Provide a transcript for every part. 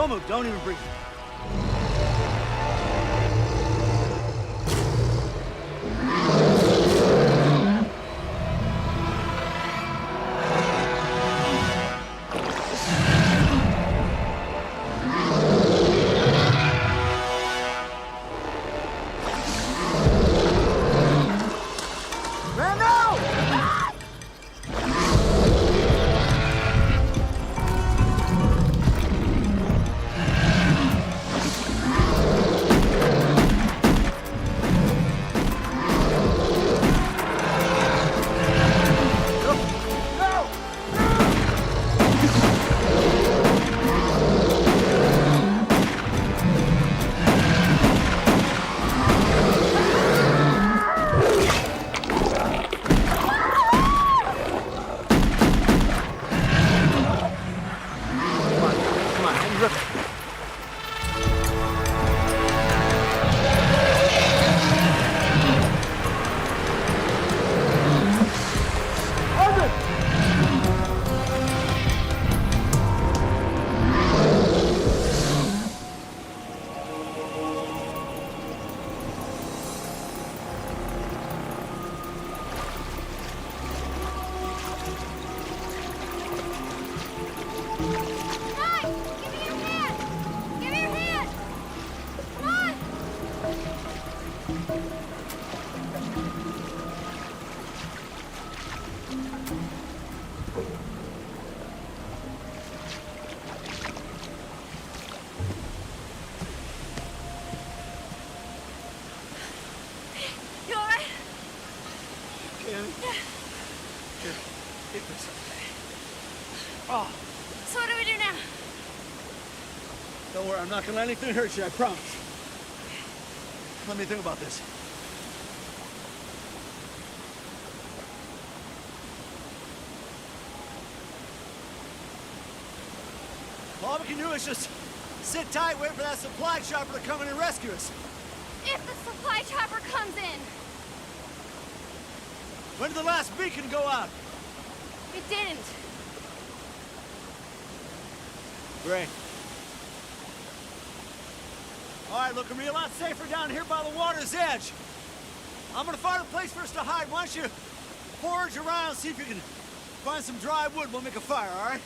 Don't move. Don't even breathe. Oh. So what do we do now? Don't worry, I'm not gonna let anything hurt you, I promise. Let me think about this. All we can do is just sit tight, wait for that supply chopper to come in and rescue us. If the supply chopper comes in. When did the last beacon go out? It didn't. Great. All right, looking a lot safer down here by the water's edge. I'm gonna find a place for us to hide. Why don't you forage around, see if you can find some dry wood. We'll make a fire, all right?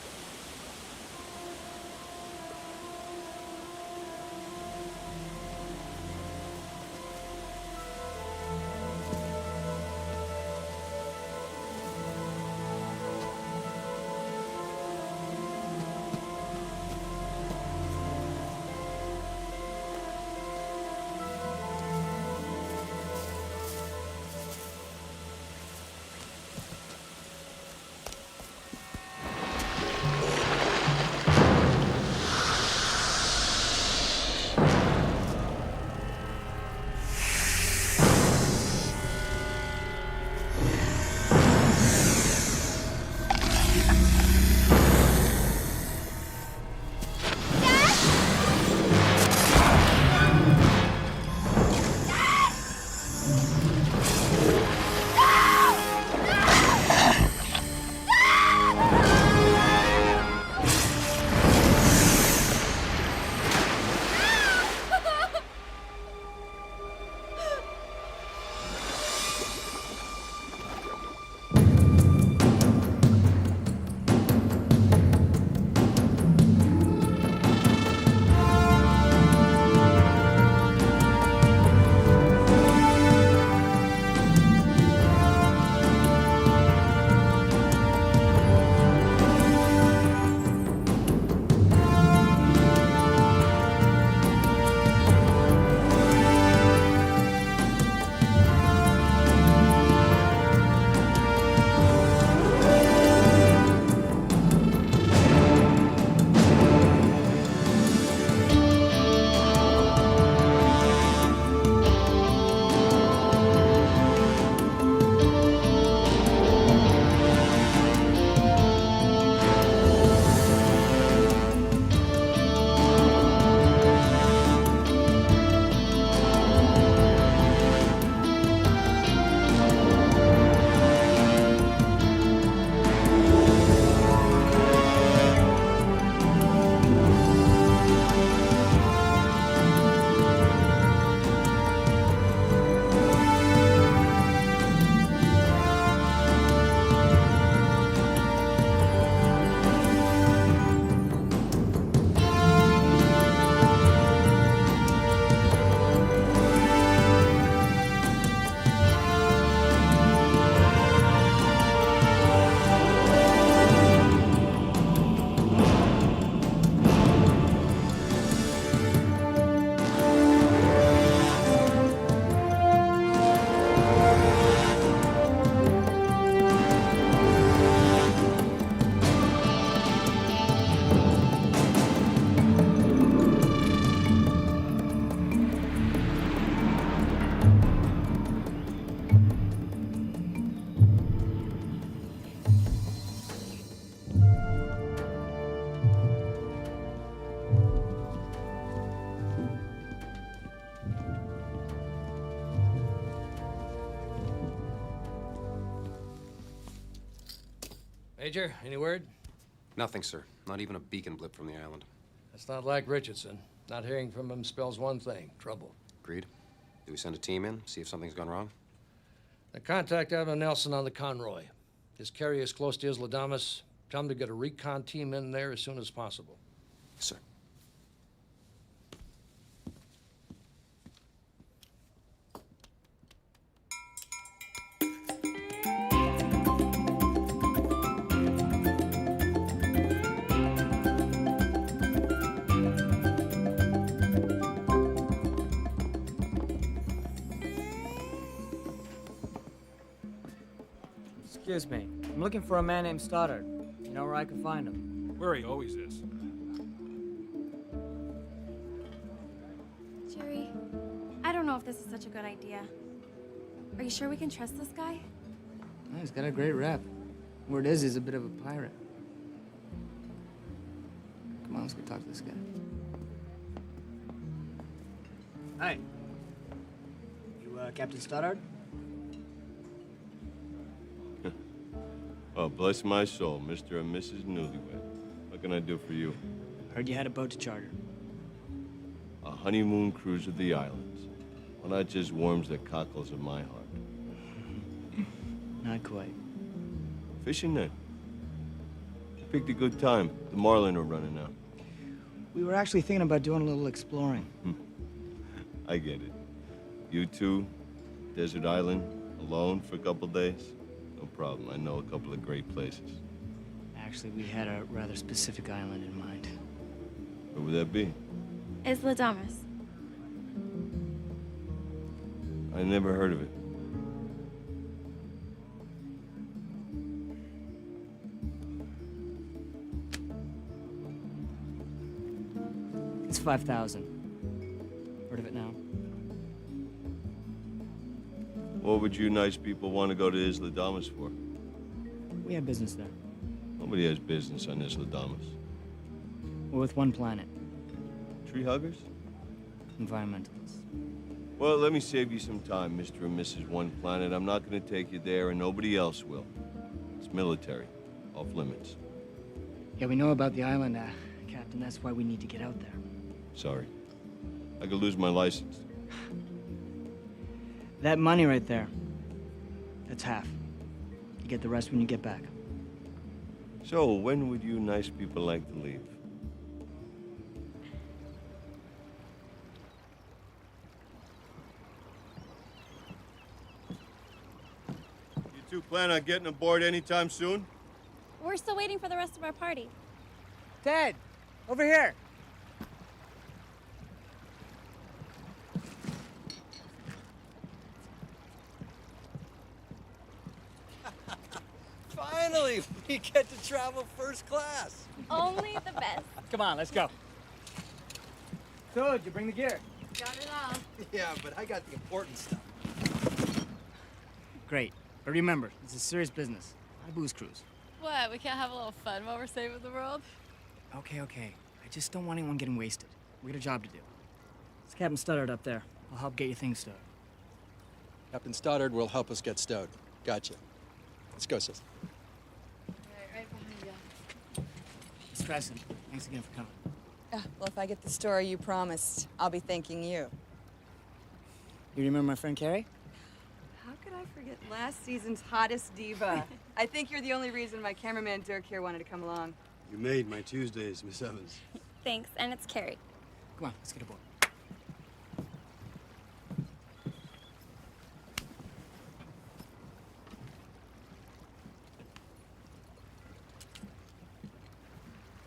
Major, any word? Nothing, sir. Not even a beacon blip from the island. That's not like Richardson. Not hearing from him spells one thing, trouble. Agreed. Do we send a team in, see if something's gone wrong? Now contact Evan Nelson on the Conroy. Just carry us close to Isla Damas. Tell him to get a recon team in there as soon as possible. Yes, sir. Excuse me. I'm looking for a man named Stoddard. You know where I can find him? Where he always is. Jerry, I don't know if this is such a good idea. Are you sure we can trust this guy? Oh, he's got a great rep. Word is he's a bit of a pirate. Come on, let's go talk to this guy. Hi. You, Captain Stoddard? Oh, bless my soul, Mr. and Mrs. Newlywed. What can I do for you? Heard you had a boat to charter. A honeymoon cruise of the islands. Well, that just warms the cockles of my heart. Not quite. Fishing then? You picked a good time. The marlin are running out. We were actually thinking about doing a little exploring. I get it. You two, desert island, alone for a couple days? No problem. I know a couple of great places. Actually, we had a rather specific island in mind. Where would that be? Isla Damas. I never heard of it. It's 5,000. Heard of it now? What would you nice people want to go to Isla Damas for? We have business there. Nobody has business on Isla Damas. We're with One Planet. Tree huggers? Environmentalists. Well, let me save you some time, Mr. and Mrs. One Planet. I'm not going to take you there, and nobody else will. It's military. Off limits. Yeah, we know about the island, Captain. That's why we need to get out there. Sorry. I could lose my license. That money right there, that's half. You get the rest when you get back. So, when would you nice people like to leave? You two plan on getting aboard anytime soon? We're still waiting for the rest of our party. Ted, over here. Finally, we get to travel first class. Only the best. Come on, let's go. So, did you bring the gear? Got it all. Yeah, but I got the important stuff. Great. But remember, this is serious business. Not a booze cruise. What, we can't have a little fun while we're saving the world? Okay. I just don't want anyone getting wasted. We got a job to do. It's Captain Stoddard up there. I'll help get you things stowed. Captain Stoddard will help us get stowed. Gotcha. Let's go, sis. Right behind you. Miss Crescent, thanks again for coming. Well, if I get the story you promised, I'll be thanking you. You remember my friend Carrie? How could I forget last season's hottest diva? I think you're the only reason my cameraman Dirk here wanted to come along. You made my Tuesdays, Miss Evans. Thanks, and it's Carrie. Come on, let's get aboard.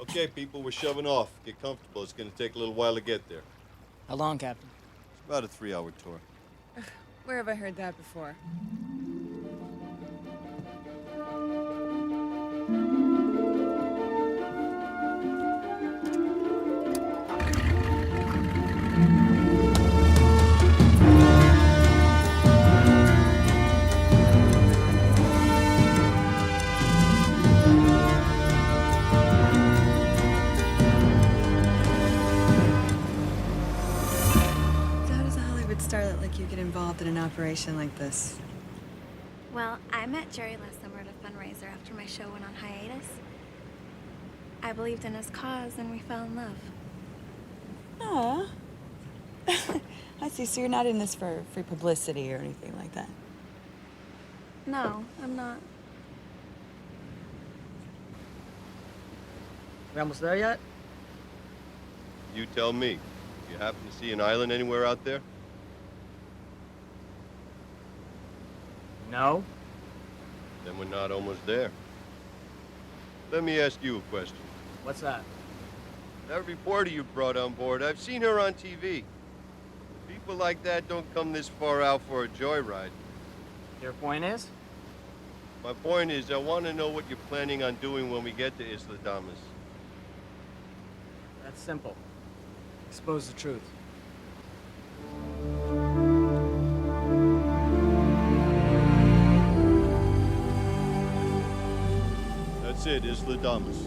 Okay, people, we're shoving off. Get comfortable. It's going to take a little while to get there. How long, Captain? It's about a 3-hour tour. Where have I heard that before? How does a Hollywood starlet like you get involved in an operation like this? Well, I met Jerry last summer at a fundraiser after my show went on hiatus. I believed in his cause and we fell in love. Aw. I see, so you're not in this for free publicity or anything like that. No, I'm not. We almost there yet? You tell me. You happen to see an island anywhere out there? No. Then we're not almost there. Let me ask you a question. What's that? That reporter you brought on board, I've seen her on TV. People like that don't come this far out for a joyride. Your point is? My point is, I want to know what you're planning on doing when we get to Isla Damas. That's simple. Expose the truth. That's it, Isla Damas.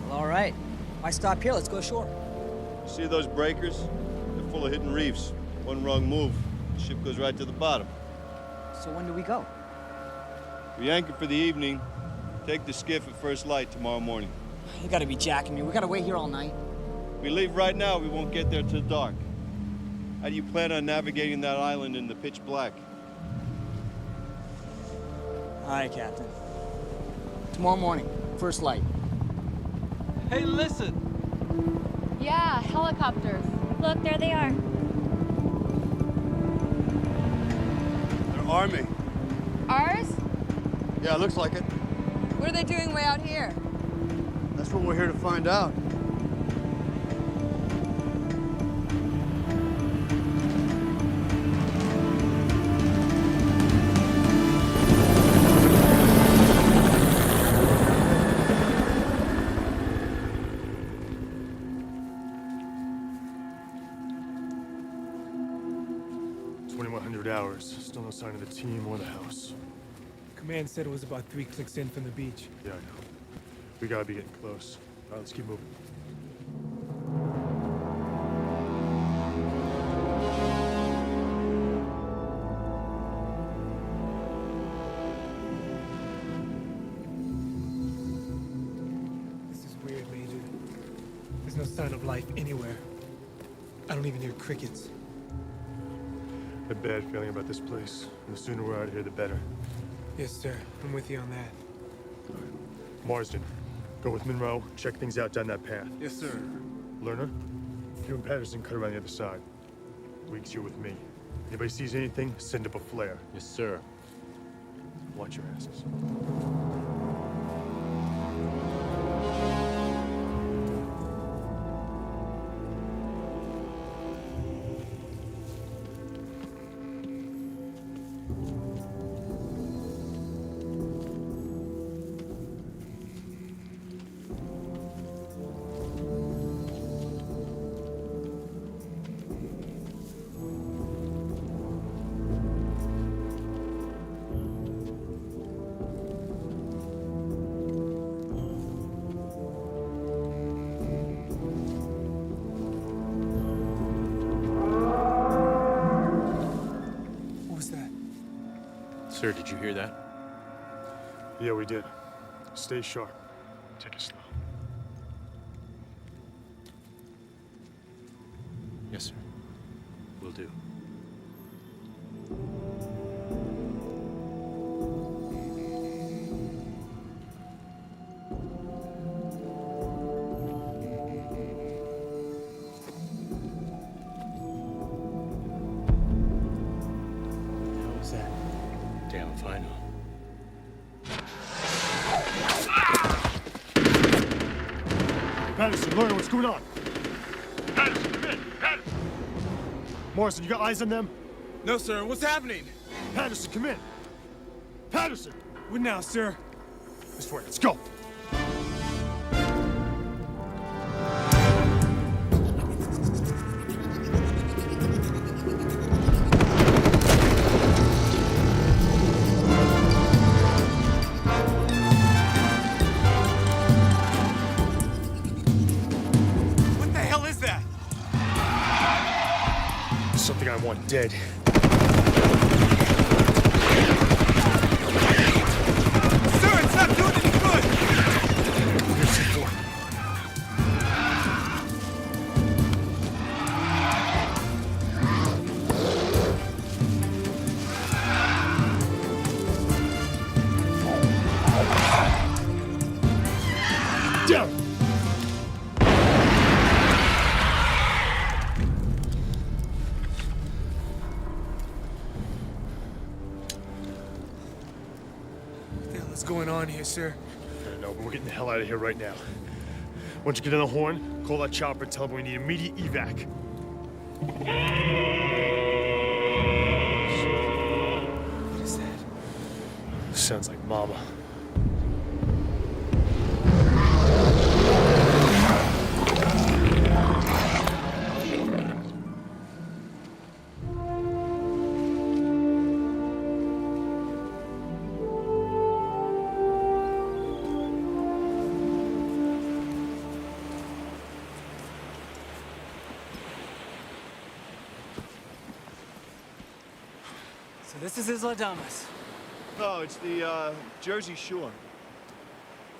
Well, all right. Why stop here? Let's go ashore. You see those breakers? They're full of hidden reefs. One wrong move, the ship goes right to the bottom. So when do we go? We anchor for the evening. Take the skiff at first light tomorrow morning. You gotta be jacking me. We gotta wait here all night. We leave right now, we won't get there till dark. How do you plan on navigating that island in the pitch black? All right, Captain. Tomorrow morning, first light. Hey, listen! Yeah, helicopters. Look, there they are. They're Army. Ours? Yeah, looks like it. What are they doing way out here? That's what we're here to find out. Hours. Still no sign of the team or the house. Command said it was about 3 clicks in from the beach. Yeah, I know. We gotta be getting close. All right, let's keep moving. This is weird, Major. There's no sign of life anywhere. I don't even hear crickets. A bad feeling about this place. And the sooner we're out of here, the better. Yes, sir. I'm with you on that. All right. Marsden, go with Monroe. Check things out down that path. Yes, sir. Lerner, you and Patterson cut around the other side. Weeks, you're with me. Anybody sees anything, send up a flare. Yes, sir. Watch your asses. Sir, did you hear that? Yeah, we did. Stay sharp. Take it slow. Yes, sir. Will do. How was that? Damn if I know. Patterson, Lerner, what's going on? Patterson, come in! Patterson! Morrison, you got eyes on them? No, sir. What's happening? Patterson, come in! Patterson! What now, sir? This way, let's go! What the hell is that? Something I want dead. What's going on here, sir? I don't know, but we're getting the hell out of here right now. Once you get on the horn, call that chopper and tell them we need immediate evac. What is that? Sounds like Mama. So this is Isla Damas. No, it's the Jersey Shore.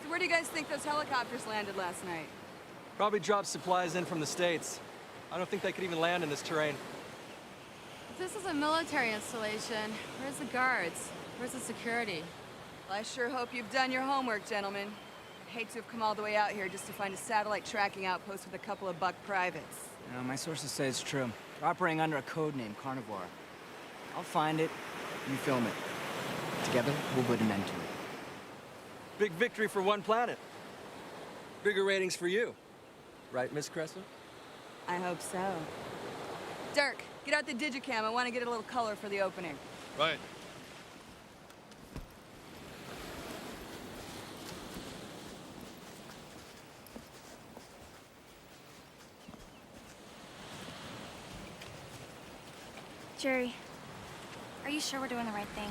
So where do you guys think those helicopters landed last night? Probably dropped supplies in from the States. I don't think they could even land in this terrain. This is a military installation. Where's the guards? Where's the security? Well, I sure hope you've done your homework, gentlemen. I'd hate to have come all the way out here just to find a satellite tracking outpost with a couple of buck privates. My sources say it's true. They're operating under a code name, Carnivore. I'll find it, you film it. Together, we'll put an end to it. Big victory for one planet. Bigger ratings for you. Right, Miss Cressa? I hope so. Dirk, get out the Digicam. I want to get a little color for the opening. Right. Jerry, are you sure we're doing the right thing?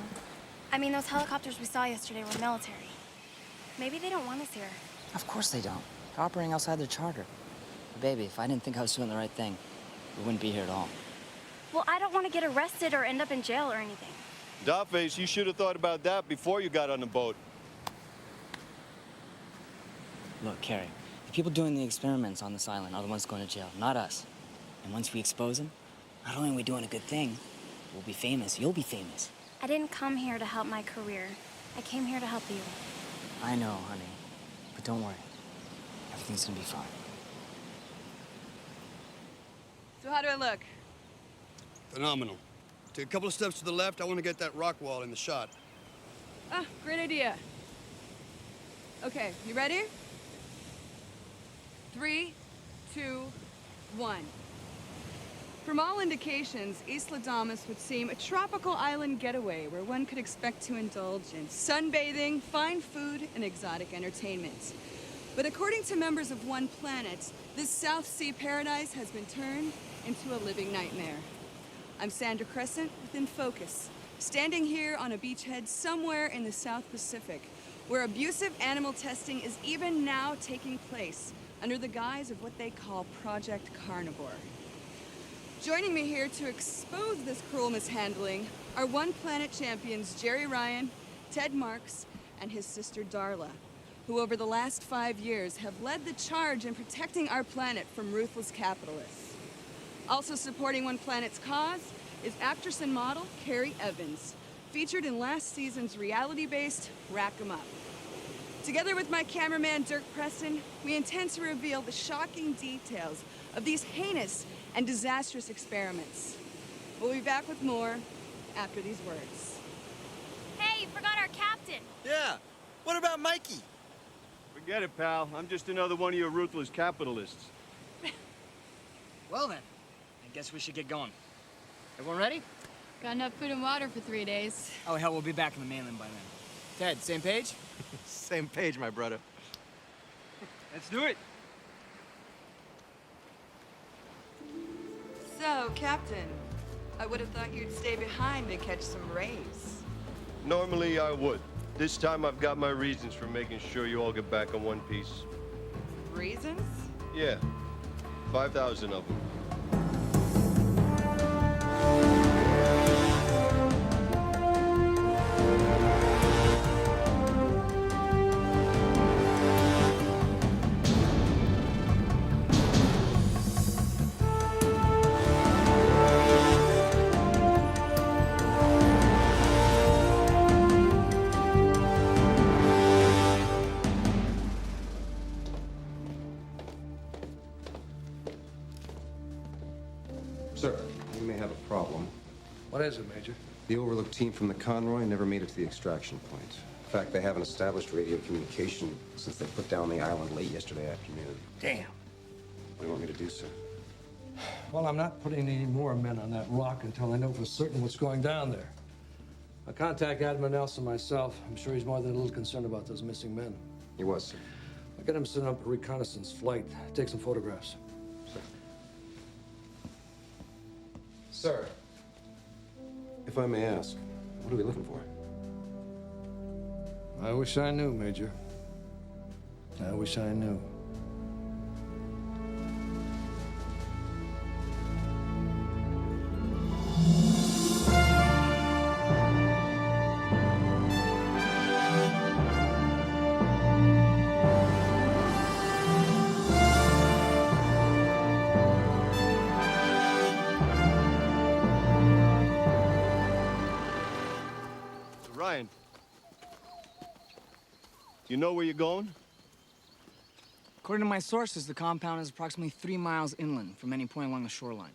I mean, those helicopters we saw yesterday were military. Maybe they don't want us here. Of course they don't. They're operating outside their charter. But baby, if I didn't think I was doing the right thing, we wouldn't be here at all. Well, I don't want to get arrested or end up in jail or anything. Dollface, you should have thought about that before you got on the boat. Look, Carrie, the people doing the experiments on this island are the ones going to jail, not us. And once we expose them, not only are we doing a good thing, we'll be famous. You'll be famous. I didn't come here to help my career. I came here to help you. I know, honey. But don't worry. Everything's gonna be fine. So how do I look? Phenomenal. Take a couple of steps to the left. I want to get that rock wall in the shot. Ah, great idea. Okay, you ready? 3, 2, 1. From all indications, Isla Damas would seem a tropical island getaway where one could expect to indulge in sunbathing, fine food, and exotic entertainment. But according to members of One Planet, this South Sea paradise has been turned into a living nightmare. I'm Sandra Crescent with In Focus, standing here on a beachhead somewhere in the South Pacific, where abusive animal testing is even now taking place under the guise of what they call Project Carnivore. Joining me here to expose this cruel mishandling are One Planet champions Jerry Ryan, Ted Marks, and his sister Darla, who over the last 5 years have led the charge in protecting our planet from ruthless capitalists. Also supporting One Planet's cause is actress and model Carrie Evans, featured in last season's reality-based Rack 'em Up. Together with my cameraman Dirk Preston, we intend to reveal the shocking details of these heinous and disastrous experiments. We'll be back with more after these words. Hey, you forgot our captain. Yeah. What about Mikey? Forget it, pal. I'm just another one of your ruthless capitalists. Well then, I guess we should get going. Everyone ready? Got enough food and water for 3 days. Oh hell, we'll be back in the mainland by then. Ted, same page? Same page, my brother. Let's do it. So, Captain, I would have thought you'd stay behind to catch some rays. Normally I would. This time I've got my reasons for making sure you all get back on one piece. Reasons? Yeah. 5,000 of them. Sir, we may have a problem. What is it, Major? The Overlook team from the Conroy never made it to the extraction point. In fact, they haven't established radio communication since they put down the island late yesterday afternoon. Damn. What do you want me to do, sir? Well, I'm not putting any more men on that rock until I know for certain what's going down there. I'll contact Admiral Nelson myself. I'm sure he's more than a little concerned about those missing men. He was, sir. I'll get him to send up a reconnaissance flight, take some photographs. Sir. Sir, if I may ask, what are we looking for? I wish I knew, Major. I wish I knew. Ryan, do you know where you're going? According to my sources, the compound is approximately 3 miles inland from any point along the shoreline.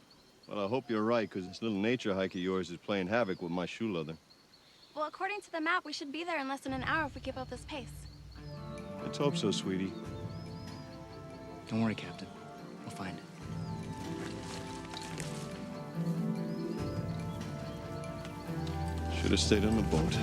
Well, I hope you're right, because this little nature hike of yours is playing havoc with my shoe leather. Well, according to the map, we should be there in less than an hour if we keep up this pace. Let's hope so, sweetie. Don't worry, Captain. We'll find it. Should have stayed on the boat.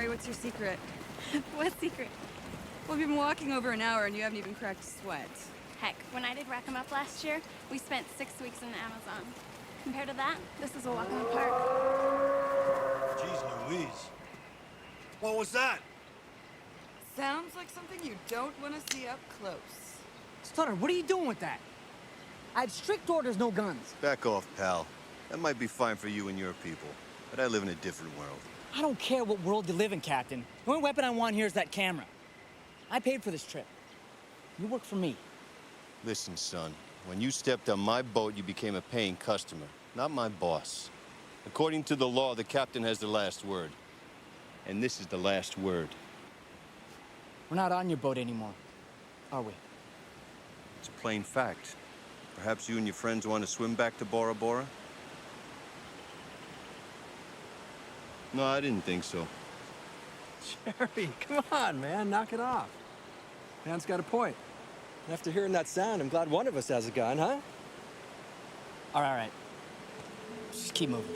What's your secret? What secret? Well, we've been walking over an hour and you haven't even cracked a sweat. Heck, when I did Rack 'em Up last year, we spent 6 weeks in the Amazon. Compared to that, this is a walk in the park. Jeez Louise. What was that? Sounds like something you don't want to see up close. Stutter, what are you doing with that? I have strict orders, no guns. Back off, pal. That might be fine for you and your people, but I live in a different world. I don't care what world you live in, Captain. The only weapon I want here is that camera. I paid for this trip. You work for me. Listen, son. When you stepped on my boat, you became a paying customer, not my boss. According to the law, the captain has the last word. And this is the last word. We're not on your boat anymore, are we? It's a plain fact. Perhaps you and your friends want to swim back to Bora Bora? No, I didn't think so. Jerry, come on, man. Knock it off. Man's got a point. After hearing that sound, I'm glad one of us has a gun, huh? All right. Just keep moving.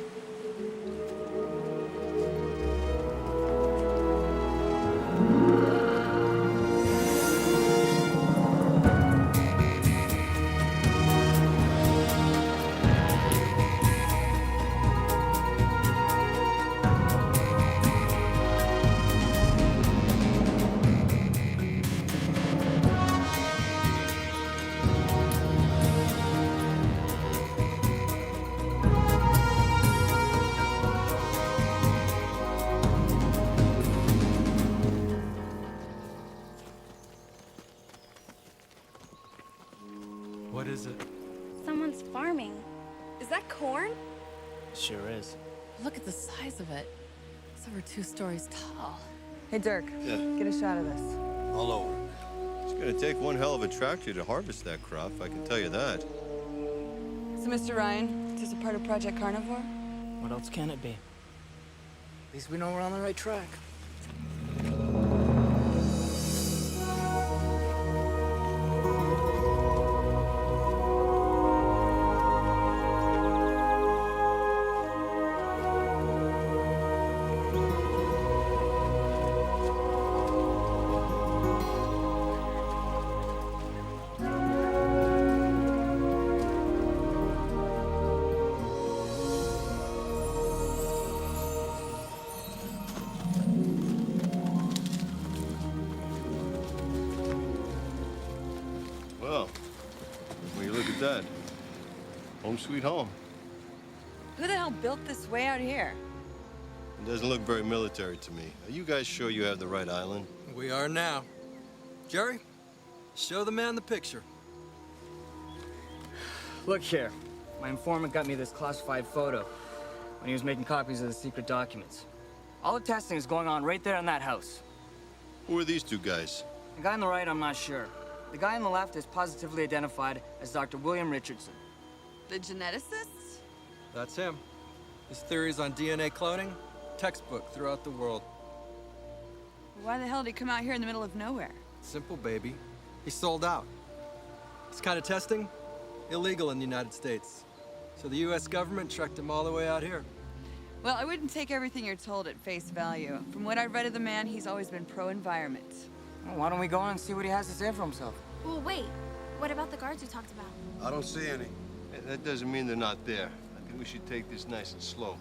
What is it? Someone's farming. Is that corn? Sure is. Look at the size of it. It's over 2 stories tall. Hey, Dirk. Yeah. Get a shot of this. All over. It's gonna take one hell of a tractor to harvest that crop, I can tell you that. So, Mr. Ryan, is this a part of Project Carnivore? What else can it be? At least we know we're on the right track. Well, when you look at that, home sweet home. Who the hell built this way out here? It doesn't look very military to me. Are you guys sure you have the right island? We are now. Jerry, show the man the picture. Look here. My informant got me this classified photo when he was making copies of the secret documents. All the testing is going on right there in that house. Who are these two guys? The guy on the right, I'm not sure. The guy on the left is positively identified as Dr. William Richardson. The geneticist? That's him. His theories on DNA cloning, textbook throughout the world. Why the hell did he come out here in the middle of nowhere? Simple, baby. He sold out. This kind of testing, illegal in the United States. So the US government trekked him all the way out here. Well, I wouldn't take everything you're told at face value. From what I've read of the man, he's always been pro-environment. Well, why don't we go on and see what he has to say for himself? Well, wait. What about the guards you talked about? I don't see any. Hey, that doesn't mean they're not there. I think we should take this nice and slow.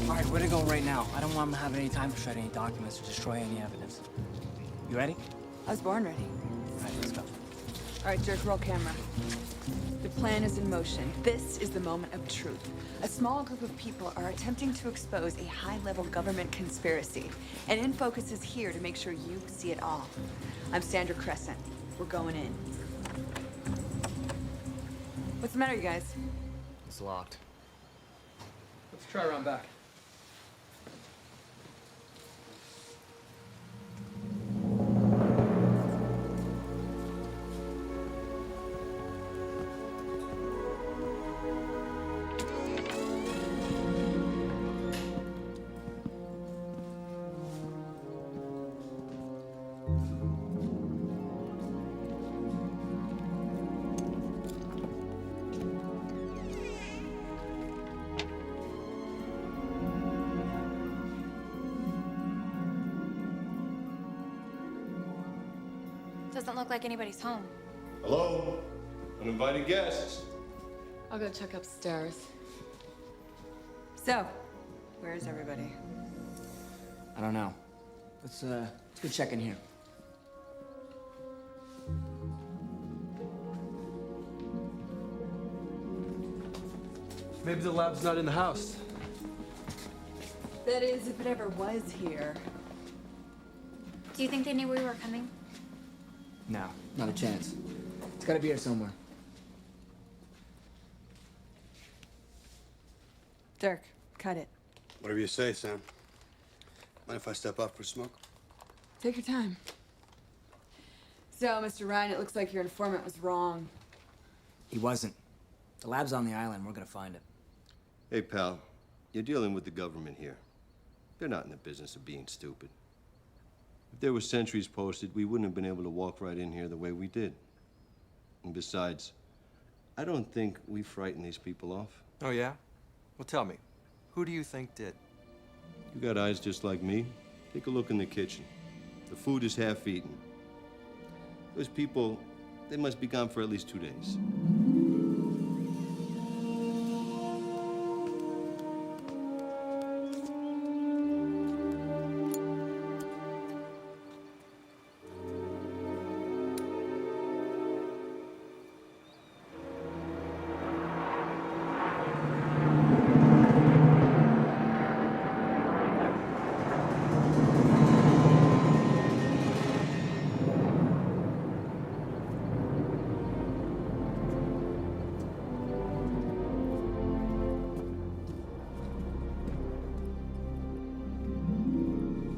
All right, where to go right now? I don't want him to have any time to shred any documents or destroy any evidence. You ready? I was born ready. All right, let's go. All right, Dirk, roll camera. The plan is in motion. This is the moment of truth. A small group of people are attempting to expose a high-level government conspiracy. And InFocus is here to make sure you see it all. I'm Sandra Crescent. We're going in. What's the matter, you guys? It's locked. Let's try around back. Doesn't look like anybody's home. Hello? Uninvited guests. I'll go check upstairs. So, where's everybody? I don't know. Let's go check in here. Maybe the lab's not in the house. That is, if it ever was here. Do you think they knew we were coming? No, not a chance. It's gotta be here somewhere. Dirk, cut it. Whatever you say, Sam. Mind if I step up for a smoke? Take your time. So, Mr. Ryan, it looks like your informant was wrong. He wasn't. The lab's on the island. We're gonna find it. Hey, pal. You're dealing with the government here. They're not in the business of being stupid. If there were sentries posted, we wouldn't have been able to walk right in here the way we did. And besides, I don't think we frightened these people off. Oh, yeah? Well, tell me, who do you think did? You got eyes just like me. Take a look in the kitchen. The food is half eaten. Those people, they must be gone for at least 2 days.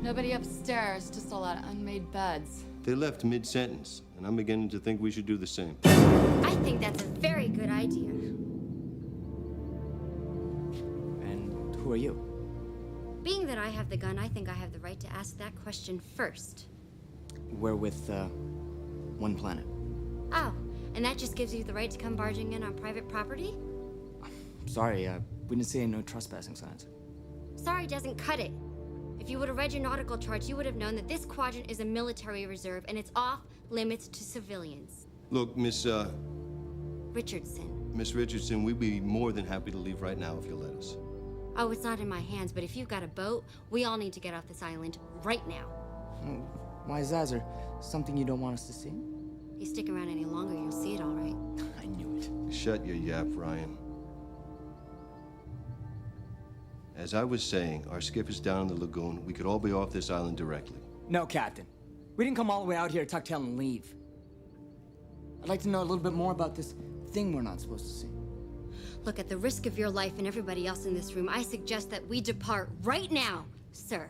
Nobody upstairs, just a lot of unmade beds. They left mid-sentence, and I'm beginning to think we should do the same. I think that's a very good idea. And who are you? Being that I have the gun, I think I have the right to ask that question first. We're with, One Planet. Oh, and that just gives you the right to come barging in on private property? Sorry, we didn't see any no trespassing signs. Sorry doesn't cut it. If you would have read your nautical charts, you would have known that this quadrant is a military reserve and it's off limits to civilians. Look, Miss Richardson. Richardson, we'd be more than happy to leave right now if you'll let us. Oh, it's not in my hands, but if you've got a boat, we all need to get off this island right now. Why is that? Is there something you don't want us to see? You stick around any longer, you'll see it all right. I knew it. Shut your yap, Ryan. As I was saying, our skiff is down in the lagoon. We could all be off this island directly. No, Captain. We didn't come all the way out here to tuck tail and leave. I'd like to know a little bit more about this thing we're not supposed to see. Look, at the risk of your life and everybody else in this room, I suggest that we depart right now, sir.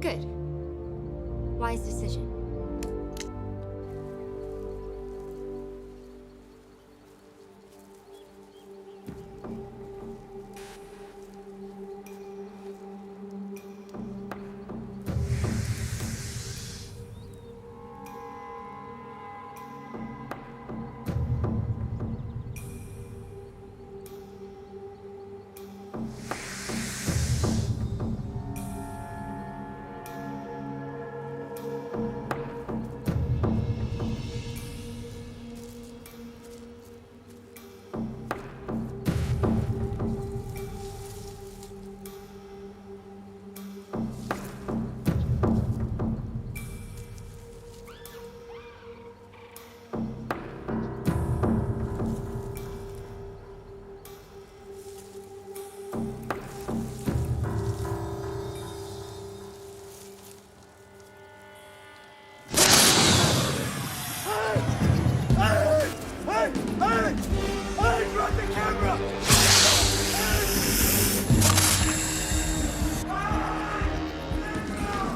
Good. Wise decision.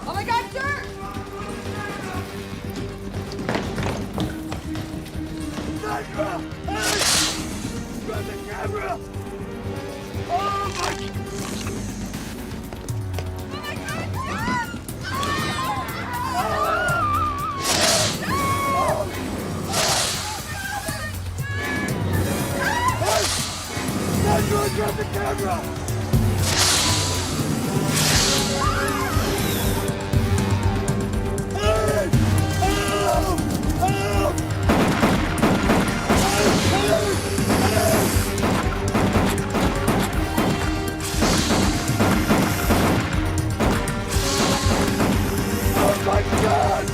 Oh my God, sir! Sandra! Hey! Grab the camera! Oh my... Sandra, grab the camera! Oh my God!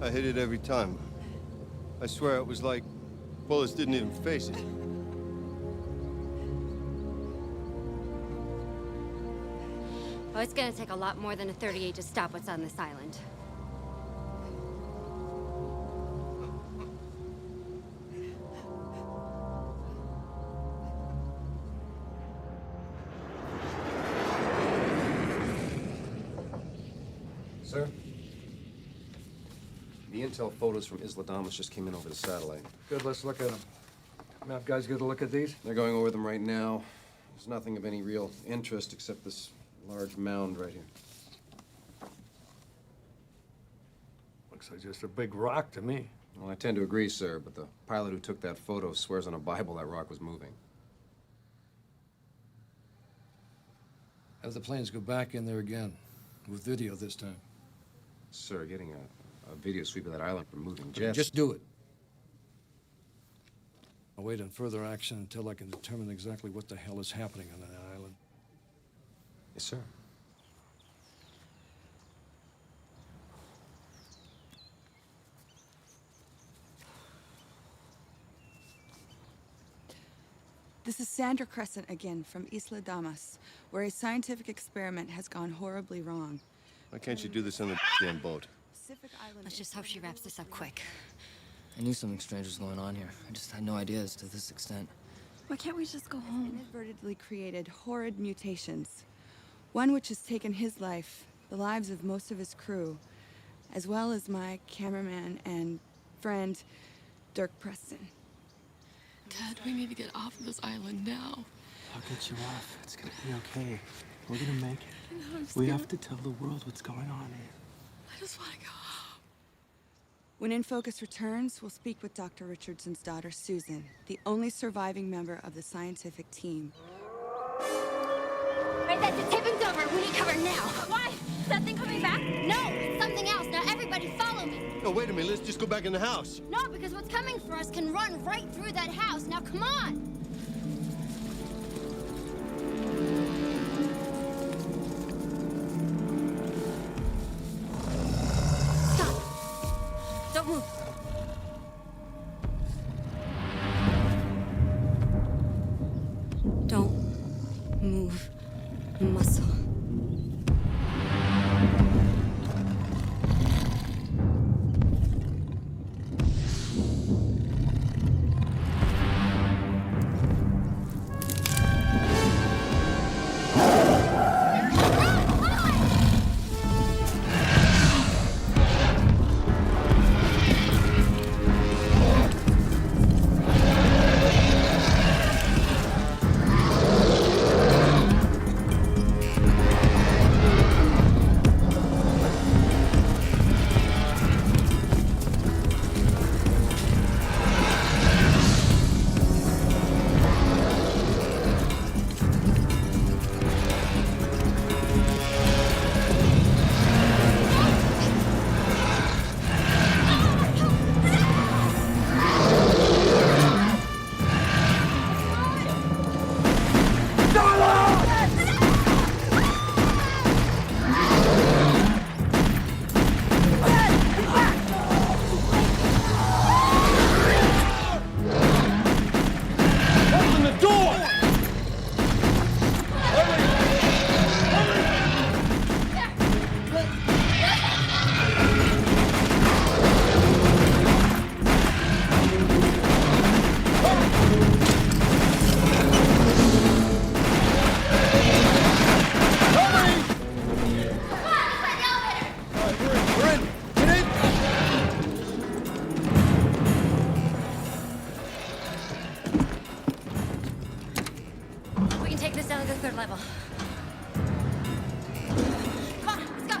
I hit it every time. I swear it was like bullets didn't even face it. Oh, it's gonna take a lot more than a 38 to stop what's on this island. Sir? The intel photos from Isla Damas just came in over the satellite. Good, let's look at them. Map guys get a look at these? They're going over them right now. There's nothing of any real interest except this large mound right here. Looks like just a big rock to me. Well, I tend to agree, sir, but the pilot who took that photo swears on a Bible that rock was moving. Have the planes go back in there again, with video this time. Sir, getting a video sweep of that island from moving jets. Just do it. I'll wait on further action until I can determine exactly what the hell is happening on that island. Yes, sir. This is Sandra Crescent again from Isla Damas, where a scientific experiment has gone horribly wrong. Why can't you do this on the damn boat? Let's just hope she wraps this up quick. I knew something strange was going on here. I just had no idea as to this extent. Why can't we just go home? Inadvertently created horrid mutations. One which has taken his life, the lives of most of his crew, as well as my cameraman and friend, Dirk Preston. Dad, we need to get off of this island now. I'll get you off. It's gonna be okay. We're gonna make it. No, I'm We scared. have to tell the world what's going on here. I just want to go home. When In Focus returns, we'll speak with Dr. Richardson's daughter, Susan, the only surviving member of the scientific team. Right, that's it. Tipping's over. We need cover now. Why? Is that thing coming back? No, it's something else. Now everybody follow me. No, wait a minute. Let's just go back in the house. No, because what's coming for us can run right through that house. Now come on. Stop. Don't move. Don't move. Muscle. We can take this down to the 3rd level. Come on, let's go.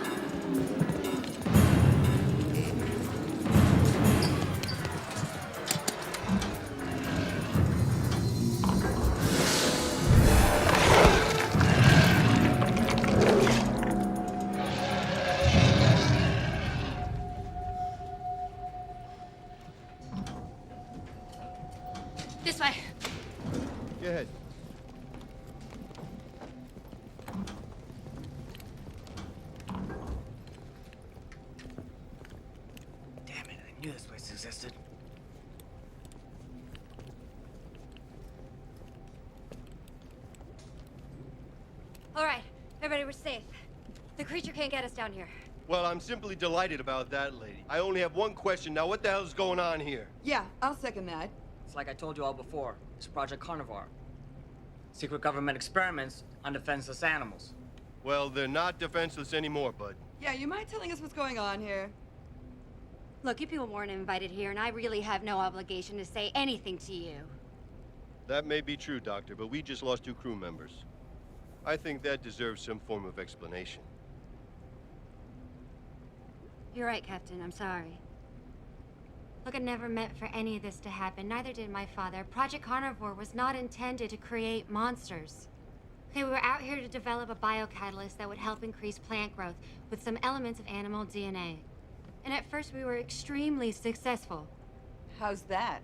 This way. Go ahead. Damn it, I knew this place existed. All right, everybody, we're safe. The creature can't get us down here. Well, I'm simply delighted about that, lady. I only have one question. Now, what the hell is going on here? Yeah, I'll second that. It's like I told you all before. It's Project Carnivore. Secret government experiments on defenseless animals. Well, they're not defenseless anymore, bud. Yeah, you mind telling us what's going on here? Look, you people weren't invited here, and I really have no obligation to say anything to you. That may be true, Doctor, but we just lost 2 crew members. I think that deserves some form of explanation. You're right, Captain. I'm sorry. Look, I never meant for any of this to happen. Neither did my father. Project Carnivore was not intended to create monsters. Okay, we were out here to develop a biocatalyst that would help increase plant growth with some elements of animal DNA. And at first we were extremely successful. How's that?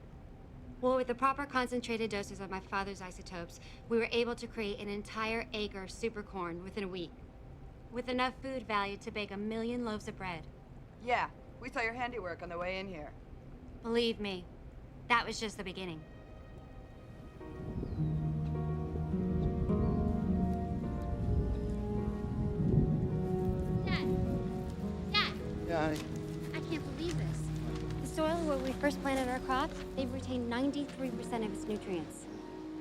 Well, with the proper concentrated doses of my father's isotopes, we were able to create an entire acre of supercorn within a week. With enough food value to bake 1 million loaves of bread. Yeah, we saw your handiwork on the way in here. Believe me, that was just the beginning. Dad! Dad! Yeah, I can't believe this. The soil where we first planted our crops, they've retained 93% of its nutrients.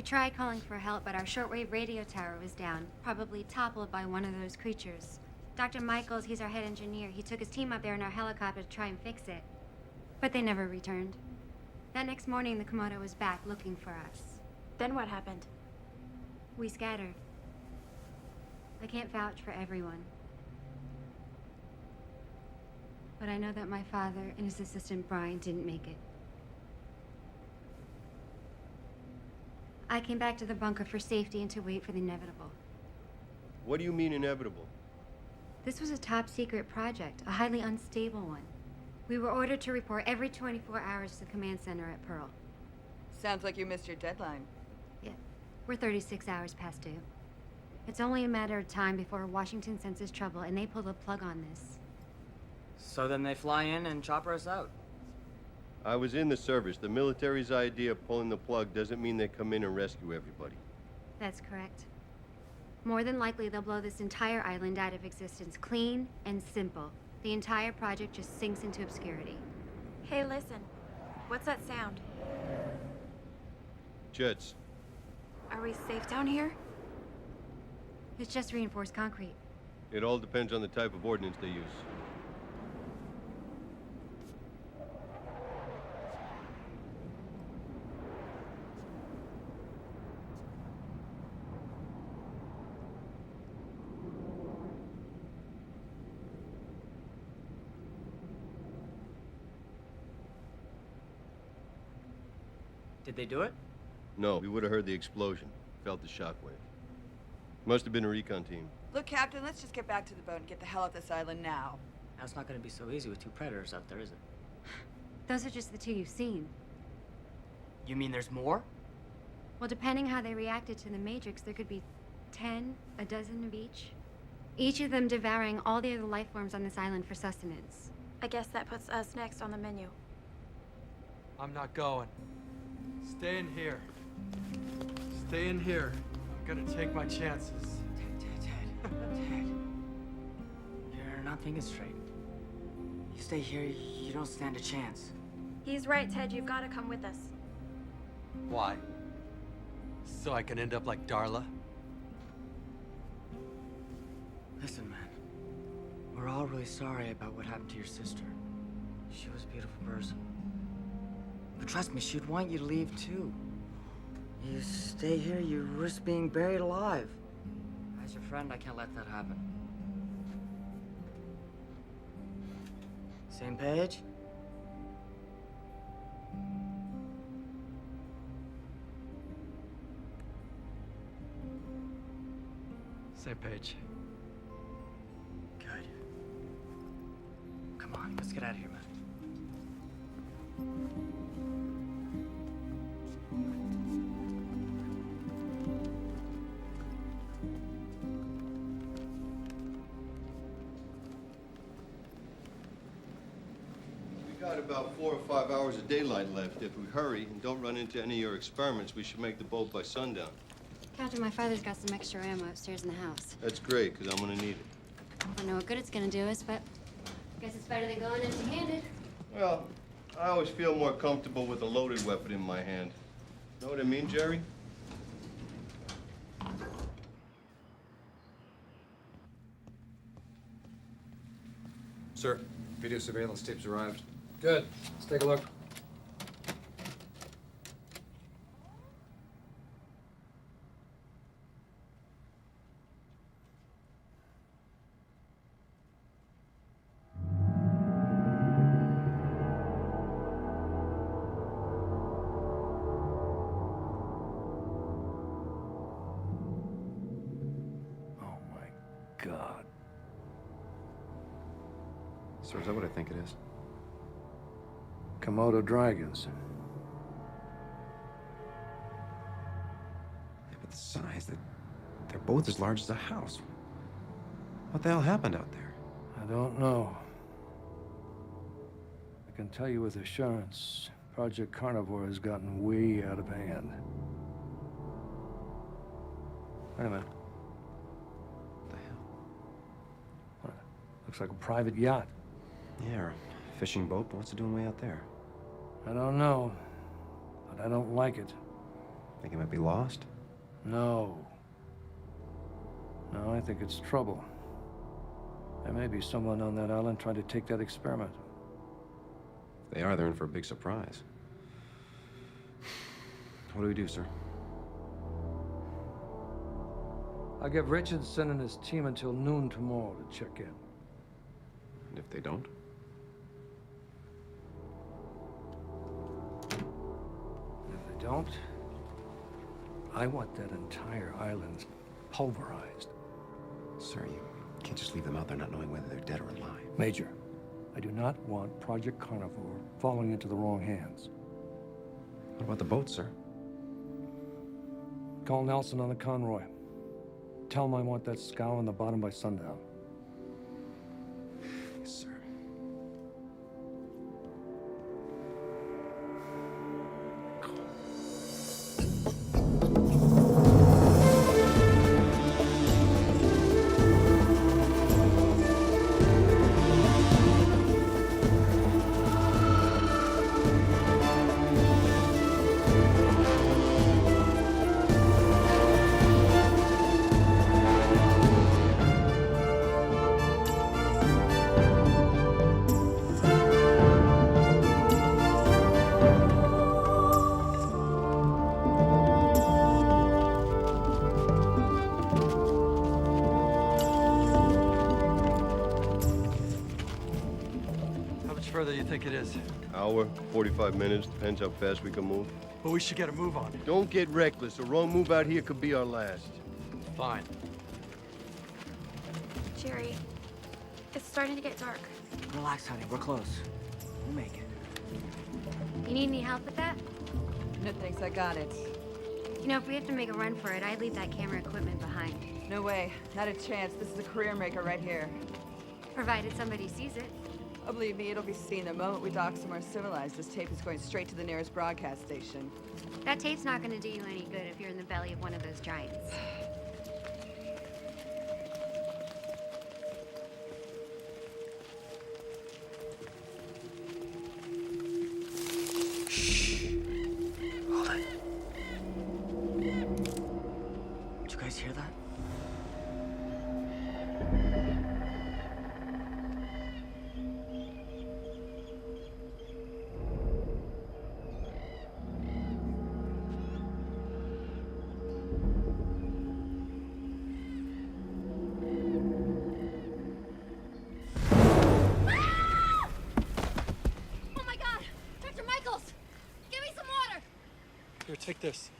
We tried calling for help, but our shortwave radio tower was down, probably toppled by one of those creatures. Dr. Michaels, he's our head engineer. He took his team up there in our helicopter to try and fix it. But they never returned. That next morning, the Komodo was back looking for us. Then what happened? We scattered. I can't vouch for everyone. But I know that my father and his assistant Brian didn't make it. I came back to the bunker for safety and to wait for the inevitable. What do you mean inevitable? This was a top secret project, a highly unstable one. We were ordered to report every 24 hours to the command center at Pearl. Sounds like you missed your deadline. Yeah, we're 36 hours past due. It's only a matter of time before Washington senses trouble and they pull the plug on this. So then they fly in and chopper us out. I was in the service. The military's idea of pulling the plug doesn't mean they come in and rescue everybody. That's correct. More than likely, they'll blow this entire island out of existence, clean and simple. The entire project just sinks into obscurity. Hey, listen. What's that sound? Jets. Are we safe down here? It's just reinforced concrete. It all depends on the type of ordnance they use. Did they do it? No, we would have heard the explosion, felt the shockwave. Must have been a recon team. Look, Captain, let's just get back to the boat and get the hell off this island now. Now, it's not going to be so easy with two predators out there, is it? Those are just the two you've seen. You mean there's more? Well, depending how they reacted to the Matrix, there could be 10, a dozen of each. Each of them devouring all the other life forms on this island for sustenance. I guess that puts us next on the menu. I'm not going. Stay in here. Stay in here. I'm gonna take my chances. Ted. You're not thinking straight. You stay here, you don't stand a chance. He's right, Ted. You've got to come with us. Why? So I can end up like Darla? Listen, man. We're all really sorry about what happened to your sister. She was a beautiful person. But trust me, she'd want you to leave too. You stay here, you risk being buried alive. As your friend, I can't let that happen. Same page? Same page. Good. Come on, let's get out of here, man. We got about 4 or 5 hours of daylight left. If we hurry and don't run into any of your experiments, we should make the boat by sundown. Captain, my father's got some extra ammo upstairs in the house. That's great, because I'm gonna need it. I don't know what good it's gonna do us, but I guess it's better than going empty-handed. Well, I always feel more comfortable with a loaded weapon in my hand. Know what I mean, Jerry? Sir, video surveillance tapes arrived. Good. Let's take a look. God. Sir, is that what I think it is? Komodo dragons. Yeah, but the size, they're both as large as a house. What the hell happened out there? I don't know. I can tell you with assurance, Project Carnivore has gotten way out of hand. Wait a minute. What the hell? What? Looks like a private yacht. Yeah, or a fishing boat, but what's it doing way out there? I don't know, but I don't like it. Think he might be lost? No. No, I think it's trouble. There may be someone on that island trying to take that experiment. If they are, they're in for a big surprise. What do we do, sir? I'll give Richardson and his team until noon tomorrow to check in. And if they don't? If they don't, I want that entire island pulverized. Sir, you can't just leave them out there not knowing whether they're dead or alive. Major, I do not want Project Carnivore falling into the wrong hands. What about the boat, sir? Call Nelson on the Conroy. Tell him I want that scow on the bottom by sundown. Yes, sir. Further you think it is? Hour, 45 minutes, depends how fast we can move. But we should get a move on. Don't get reckless. A wrong move out here could be our last. Fine. Jerry, it's starting to get dark. Relax, honey. We're close. We'll make it. You need any help with that? No thanks, I got it. You know, if we have to make a run for it, I'd leave that camera equipment behind. No way. Not a chance. This is a career maker right here. Provided somebody sees it. Oh, believe me, it'll be seen the moment we dock somewhere civilized. This tape is going straight to the nearest broadcast station. That tape's not gonna do you any good if you're in the belly of one of those giants. Hold it. Did you guys hear that? Here, take this.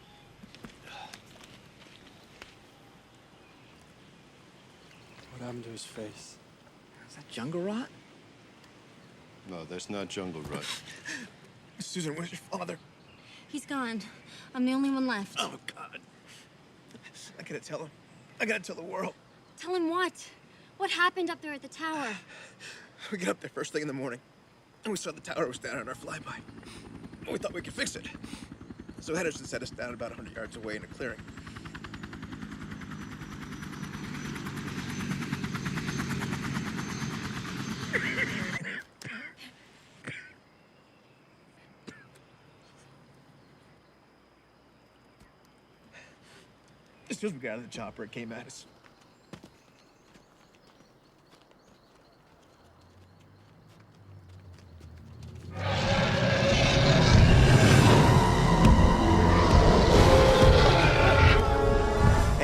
What happened to his face? Is that jungle rot? No, that's not jungle rot. Susan, where's your father? He's gone. I'm the only one left. Oh, God. I gotta tell him. I gotta tell the world. Tell him what? What happened up there at the tower? We got up there first thing in the morning, and we saw the tower was down on our flyby. We thought we could fix it. So Henderson set us down about 100 yards away in a clearing. As soon as we got out of the chopper, it came at us.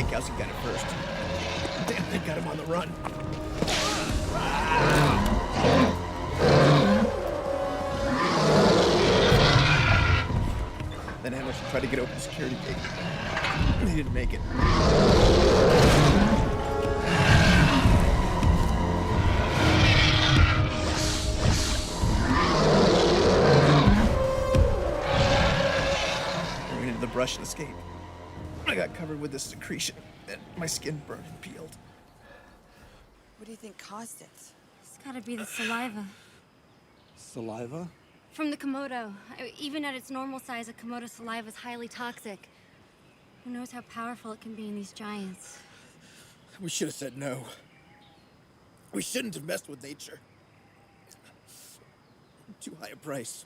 Kelsey got it first. Damn, they got him on the run. Then Henderson tried to get open the security gate. He didn't make it. We went into the brush and escaped. I got covered with this secretion, and my skin burned and peeled. What do you think caused it? It's gotta be the saliva. Saliva? From the Komodo. Even at its normal size, a Komodo saliva is highly toxic. Who knows how powerful it can be in these giants? We should have said no. We shouldn't have messed with nature. Too high a price.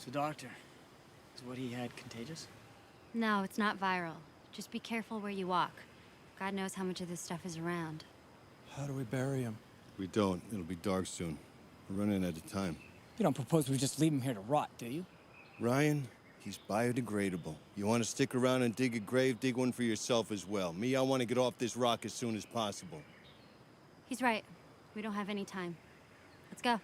So, Doctor, is what he had contagious? No, it's not viral. Just be careful where you walk. God knows how much of this stuff is around. How do we bury him? We don't. It'll be dark soon. We're running out of time. You don't propose we just leave him here to rot, do you? Ryan, he's biodegradable. You want to stick around and dig a grave, dig one for yourself as well. Me, I want to get off this rock as soon as possible. He's right. We don't have any time. Let's go.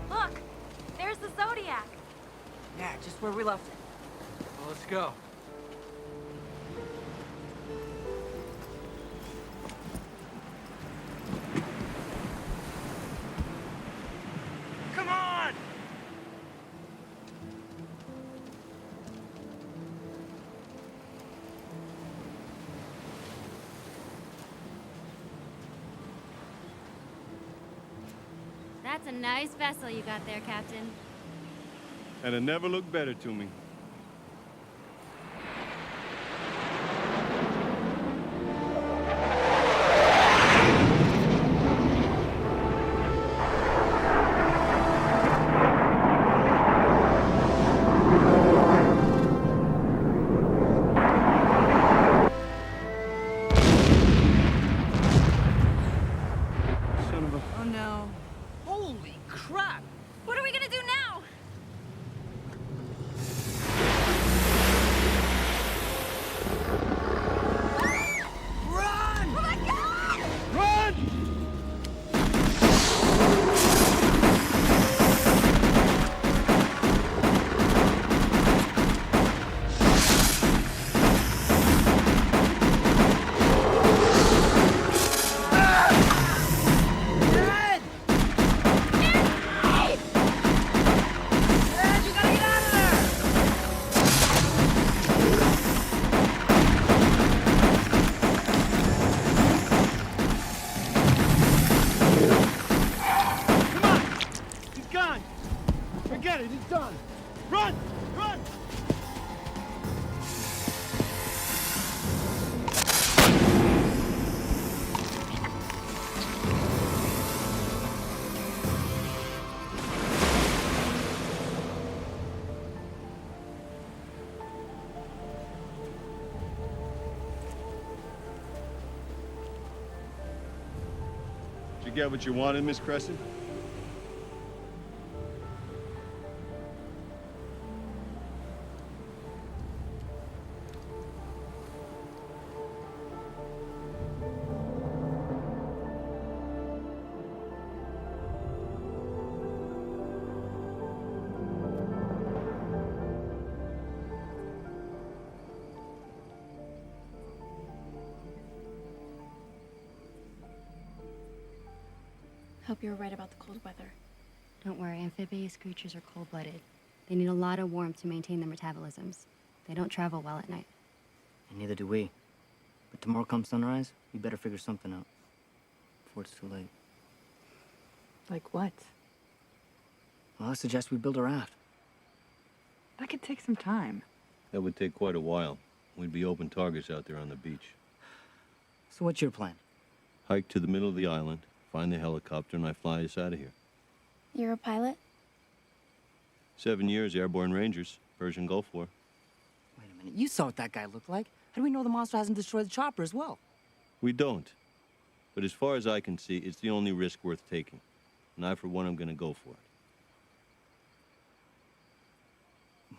Look! There's the Zodiac! Yeah, just where we left it. Well, let's go. Come on! That's a nice vessel you got there, Captain. And it never looked better to me. Oh no. Holy crap! What are we gonna do now? Run! Oh my God! Run! Dad! Dad, you gotta get out of there! Come on! He's gone! Forget it, he's done! Run! Run! Did you get what you wanted, Miss Crescent? Hope you were right about the cold weather. Don't worry, amphibious creatures are cold-blooded. They need a lot of warmth to maintain their metabolisms. They don't travel well at night. And neither do we. But tomorrow come sunrise, we better figure something out. Before it's too late. Like what? Well, I suggest we build a raft. That could take some time. That would take quite a while. We'd be open targets out there on the beach. So what's your plan? Hike to the middle of the island, find the helicopter, and I fly us out of here. You're a pilot? 7 years, airborne rangers, Persian Gulf War. Wait a minute, you saw what that guy looked like. How do we know the monster hasn't destroyed the chopper as well? We don't. But as far as I can see, it's the only risk worth taking. And I, for one, am gonna go for it.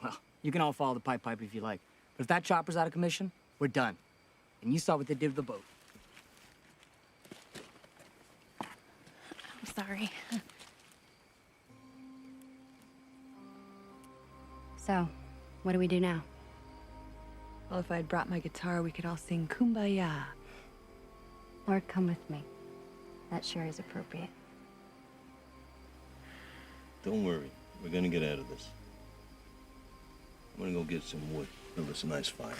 Well, you can all follow the pipe if you like. But if that chopper's out of commission, we're done. And you saw what they did with the boat. I'm sorry. So, what do we do now? Well, if I'd brought my guitar, we could all sing Kumbaya. Or come with me. That sure is appropriate. Don't worry. We're gonna get out of this. I'm gonna go get some wood. Build us a nice fire.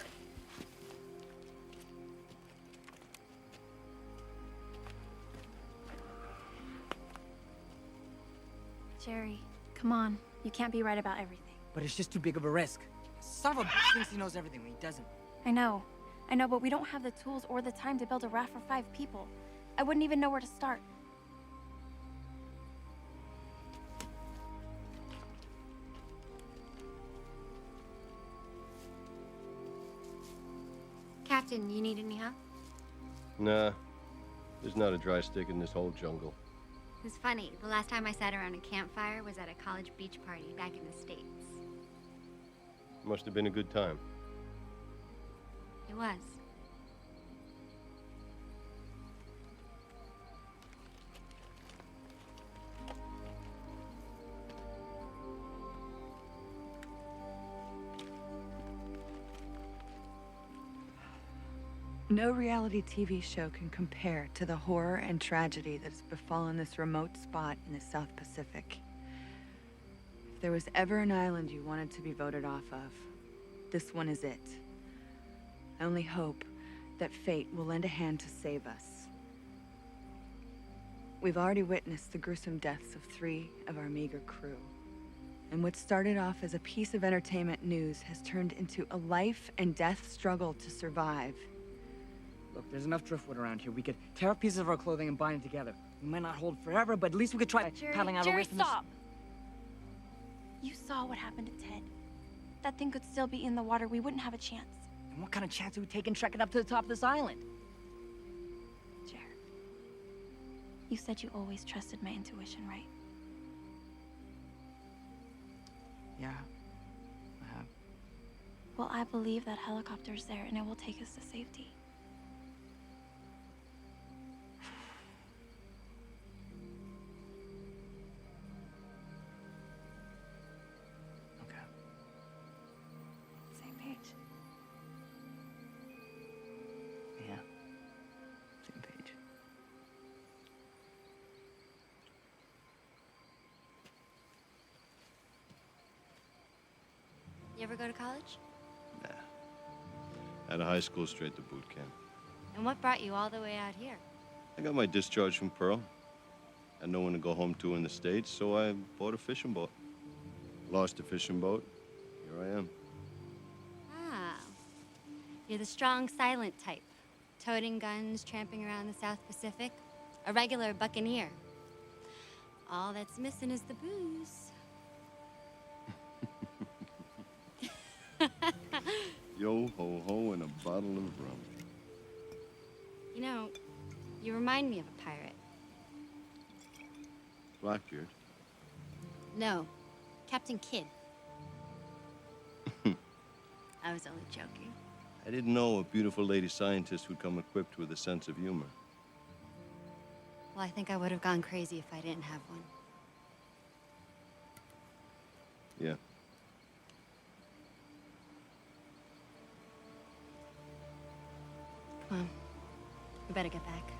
Jerry, come on. You can't be right about everything. But it's just too big of a risk. Son of a bitch thinks he knows everything when he doesn't. I know, but we don't have the tools or the time to build a raft for 5 people. I wouldn't even know where to start. Captain, you need any help? Nah, there's not a dry stick in this whole jungle. It's funny. The last time I sat around a campfire was at a college beach party back in the States. Must have been a good time. It was. No reality TV show can compare to the horror and tragedy that has befallen this remote spot in the South Pacific. If there was ever an island you wanted to be voted off of, this one is it. I only hope that fate will lend a hand to save us. We've already witnessed the gruesome deaths of 3 of our meager crew. And what started off as a piece of entertainment news has turned into a life and death struggle to survive. Look, there's enough driftwood around here. We could tear up pieces of our clothing and bind it together. We might not hold forever, but at least we could try paddling out away from this. Stop! You saw what happened to Ted. That thing could still be in the water. We wouldn't have a chance. And what kind of chance do we take in trekking up to the top of this island? Jer, you said you always trusted my intuition, right? Yeah, I have. Well, I believe that helicopter's there and it will take us to safety. Same page. Yeah, same page. You ever go to college? Nah. Out of high school, straight to boot camp. And what brought you all the way out here? I got my discharge from Pearl. Had no one to go home to in the States, so I bought a fishing boat. Lost a fishing boat. Here I am. Ah. You're the strong, silent type. Toting guns, tramping around the South Pacific. A regular buccaneer. All that's missing is the booze. Yo ho ho and a bottle of rum. You know, you remind me of a pirate. Blackbeard. No, Captain Kidd. I was only joking. I didn't know a beautiful lady scientist would come equipped with a sense of humor. Well, I think I would have gone crazy if I didn't have one. Yeah. Come on. We better get back.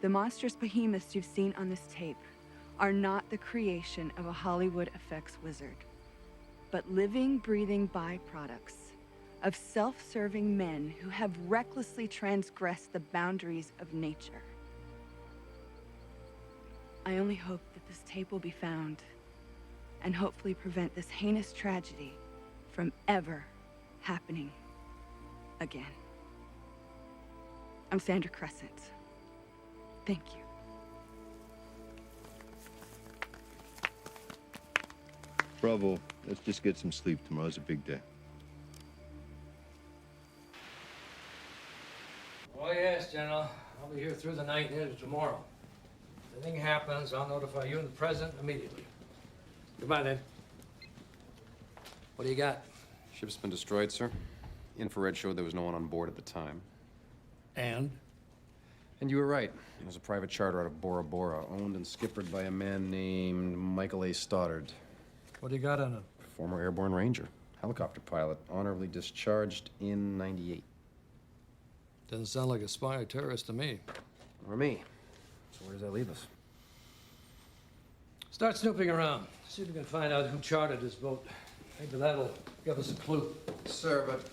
The monstrous behemoths you've seen on this tape are not the creation of a Hollywood effects wizard, but living, breathing byproducts of self-serving men who have recklessly transgressed the boundaries of nature. I only hope that this tape will be found and hopefully prevent this heinous tragedy from ever happening again. I'm Sandra Crescent. Thank you. Bravo. Let's just get some sleep. Tomorrow's a big day. Oh, yes, General. I'll be here through the night and into tomorrow. If anything happens, I'll notify you and the President immediately. Goodbye, then. What do you got? Ship's been destroyed, sir. Infrared showed there was no one on board at the time. And? And you were right. It was a private charter out of Bora Bora, owned and skippered by a man named Michael A. Stoddard. What do you got on him? Former airborne ranger, helicopter pilot, honorably discharged in '98. Doesn't sound like a spy or terrorist to me. Or me. So where does that leave us? Start snooping around. See if we can find out who chartered this boat. Maybe that'll give us a clue. Sir, but...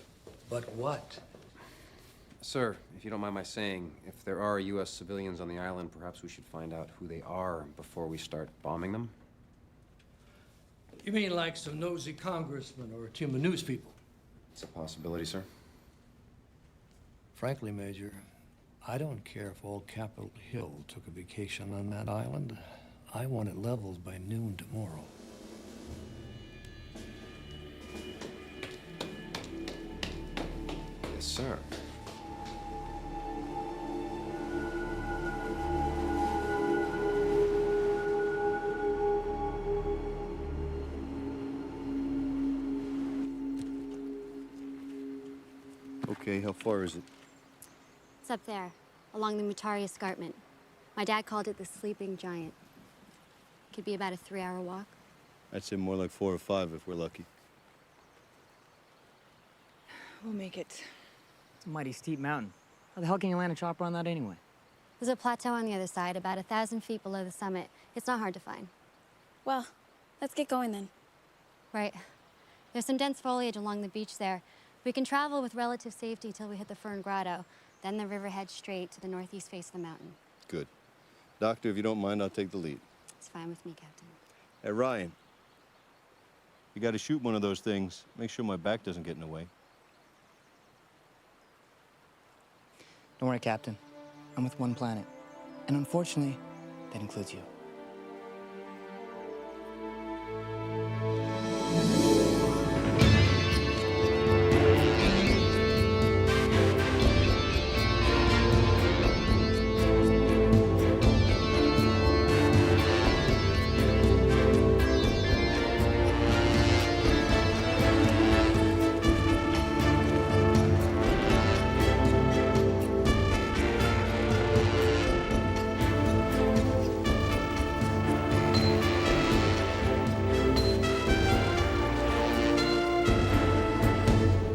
But what? Sir, if you don't mind my saying, if there are U.S. civilians on the island, perhaps we should find out who they are before we start bombing them? You mean like some nosy congressman or a team of news people? It's a possibility, sir. Frankly, Major, I don't care if all Capitol Hill took a vacation on that island. I want it leveled by noon tomorrow. Yes, sir. Okay, how far is it? It's up there, along the Mutari Escarpment. My dad called it the Sleeping Giant. Could be about a 3-hour walk. I'd say more like 4 or 5 if we're lucky. We'll make it. It's a mighty steep mountain. How the hell can you land a chopper on that anyway? There's a plateau on the other side, about 1,000 feet below the summit. It's not hard to find. Well, let's get going then. Right. There's some dense foliage along the beach there. We can travel with relative safety till we hit the Fern Grotto. Then the river heads straight to the northeast face of the mountain. Good. Doctor, if you don't mind, I'll take the lead. It's fine with me, Captain. Hey, Ryan. You gotta shoot one of those things. Make sure my back doesn't get in the way. Don't worry, Captain. I'm with One Planet. And unfortunately, that includes you.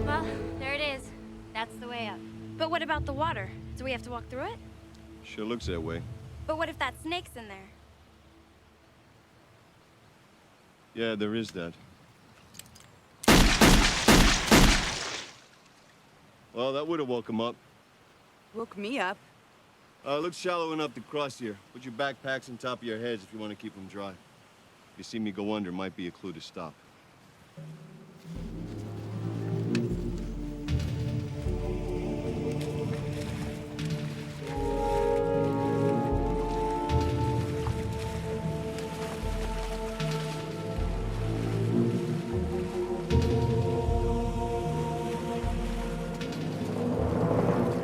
Well, there it is. That's the way up. But what about the water? Do we have to walk through it? Sure looks that way. But what if that snake's in there? Yeah, there is that. Well, that would have woke him up. Woke me up. Looks shallow enough to cross here. Put your backpacks on top of your heads if you want to keep them dry. If you see me go under, might be a clue to stop.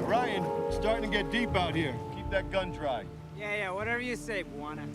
Ryan, it's starting to get deep out here. Keep that gun dry. Yeah, whatever you say, Buana.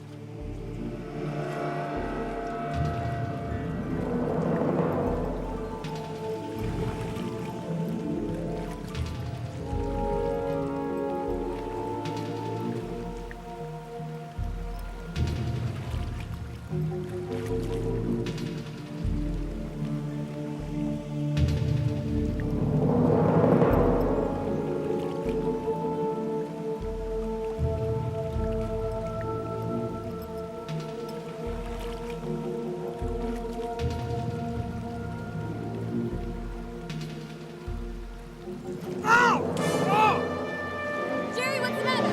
Jerry, what's the matter?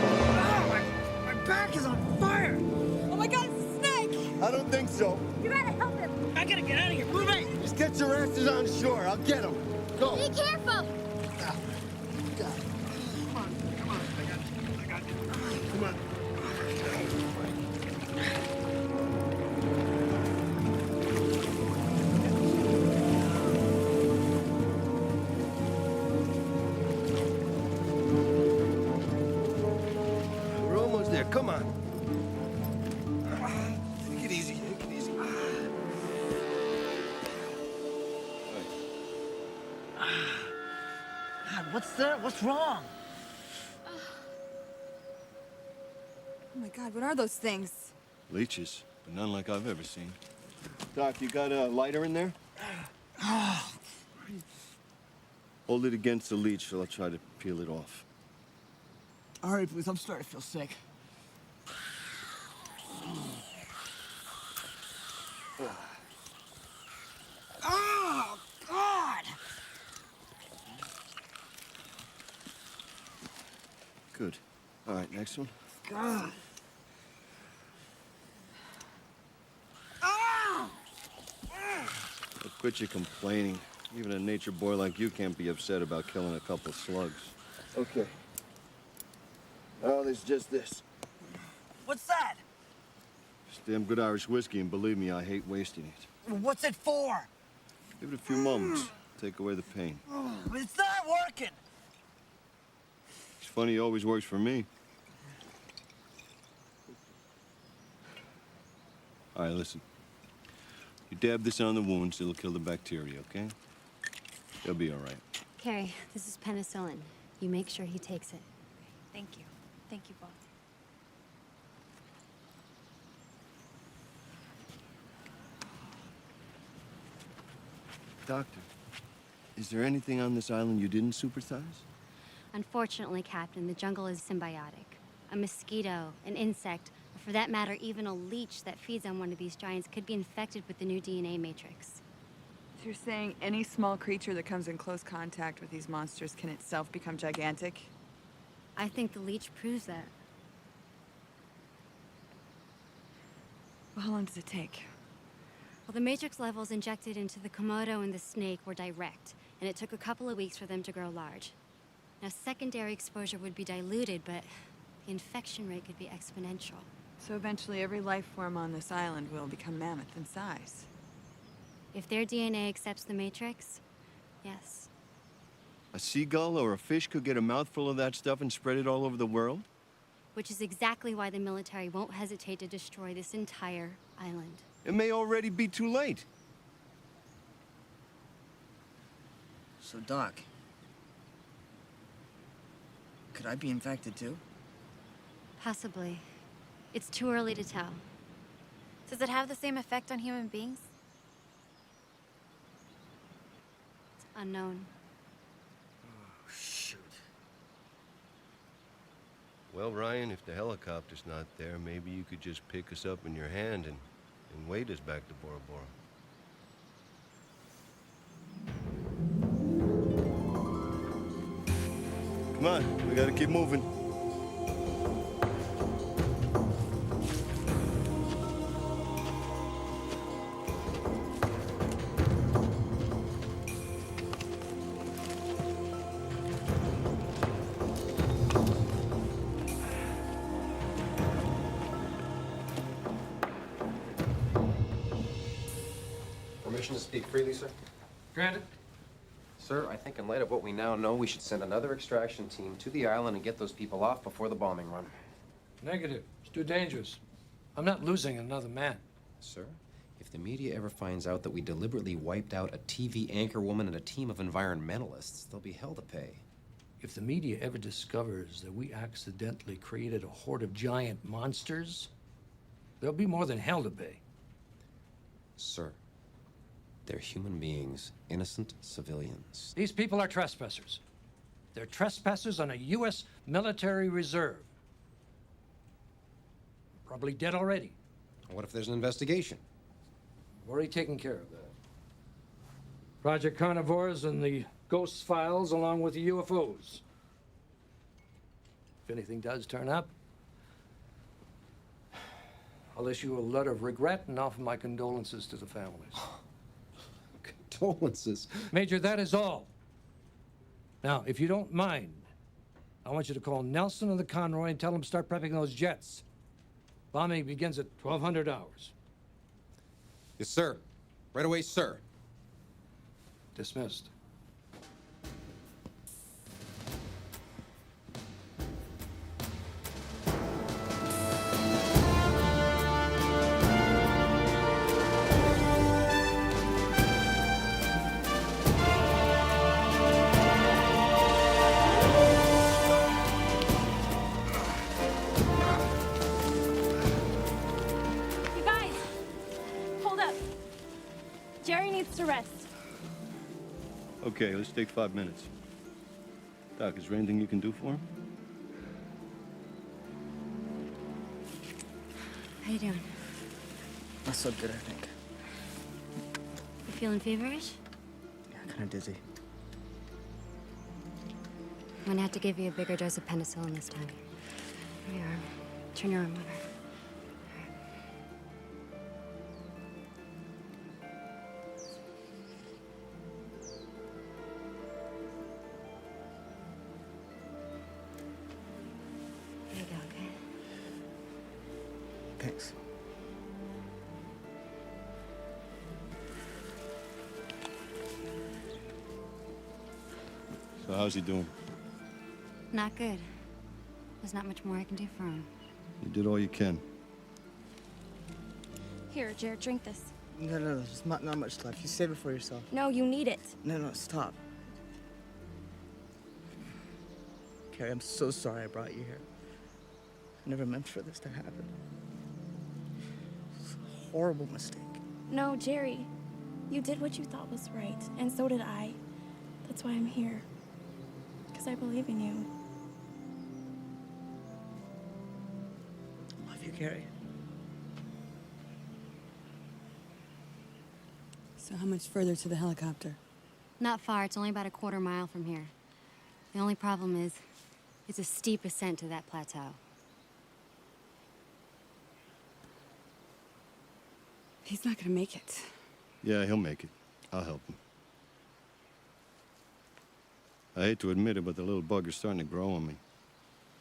My back is on fire! Oh my god, it's a snake! I don't think so. You gotta help him. I gotta get out of here. Move it! Just get your asses on shore. I'll get them. Go. Be careful. Come on. We're almost there. Come on. Take it easy. Take it easy. God, what's that? What's wrong? Oh my god, what are those things? Leeches, but none like I've ever seen. Doc, you got a lighter in there? Hold it against the leech till I try to peel it off. All right, please. I'm starting to feel sick. Oh, God! All right, next one. God. Look, quit your complaining. Even a nature boy like you can't be upset about killing a couple slugs. Okay. Oh, there's just this. What's that? It's damn good Irish whiskey, and believe me, I hate wasting it. What's it for? Give it a few moments. Take away the pain. It's not working. It's funny, it always works for me. All right, listen. You dab this on the wounds, it'll kill the bacteria, okay? He'll be all right. Carrie, this is penicillin. You make sure he takes it. Thank you. Thank you both. Doctor, is there anything on this island you didn't supersize? Unfortunately, Captain, the jungle is symbiotic. A mosquito, an insect, or for that matter, even a leech that feeds on one of these giants could be infected with the new DNA matrix. So you're saying any small creature that comes in close contact with these monsters can itself become gigantic? I think the leech proves that. Well, how long does it take? Well, the matrix levels injected into the Komodo and the snake were direct, and it took a couple of weeks for them to grow large. Now, secondary exposure would be diluted, but the infection rate could be exponential. So eventually every life form on this island will become mammoth in size. If their DNA accepts the matrix, yes. A seagull or a fish could get a mouthful of that stuff and spread it all over the world? Which is exactly why the military won't hesitate to destroy this entire island. It may already be too late. So, Doc, could I be infected too? Possibly. It's too early to tell. Does it have the same effect on human beings? It's unknown. Oh, shoot. Well, Ryan, if the helicopter's not there, maybe you could just pick us up in your hand and wait us back to Bora Bora. Come on, we gotta keep moving. Permission to speak freely, sir? Granted. Sir, I think in light of what we now know, we should send another extraction team to the island and get those people off before the bombing run. Negative. It's too dangerous. I'm not losing another man. Sir, if the media ever finds out that we deliberately wiped out a TV anchor woman and a team of environmentalists, they'll be hell to pay. If the media ever discovers that we accidentally created a horde of giant monsters, there'll be more than hell to pay. Sir, they're human beings, innocent civilians. These people are trespassers. They're trespassers on a U.S. military reserve. Probably dead already. What if there's an investigation? We've already taken care of that. Project Carnivores and the Ghost Files, along with the UFOs. If anything does turn up, I'll issue a letter of regret and offer my condolences to the families. Condolences? Major, that is all. Now, if you don't mind, I want you to call Nelson and the Conroy and tell them to start prepping those jets. Bombing begins at 1200 hours. Yes, sir. Right away, sir. Dismissed. You guys! Hold up. Jerry needs to rest. Okay, let's take 5 minutes. Doc, is there anything you can do for him? How you doing? Not so good, I think. You feeling feverish? Yeah, kind of dizzy. I'm gonna have to give you a bigger dose of penicillin this time. Here you are. Turn your arm over. There you go, okay? Thanks. So how's he doing? Not good. There's not much more I can do for him. You did all you can. Here, Jared, drink this. No, there's not much left. You save it for yourself. No, you need it. No, stop. Carrie, I'm so sorry I brought you here. I never meant for this to happen. It's a horrible mistake. No, Jerry. You did what you thought was right, and so did I. That's why I'm here. Because I believe in you. Love you, Carrie. So how much further to the helicopter? Not far. It's only about a quarter mile from here. The only problem is, it's a steep ascent to that plateau. He's not gonna make it. Yeah, he'll make it. I'll help him. I hate to admit it, but the little bugger's starting to grow on me.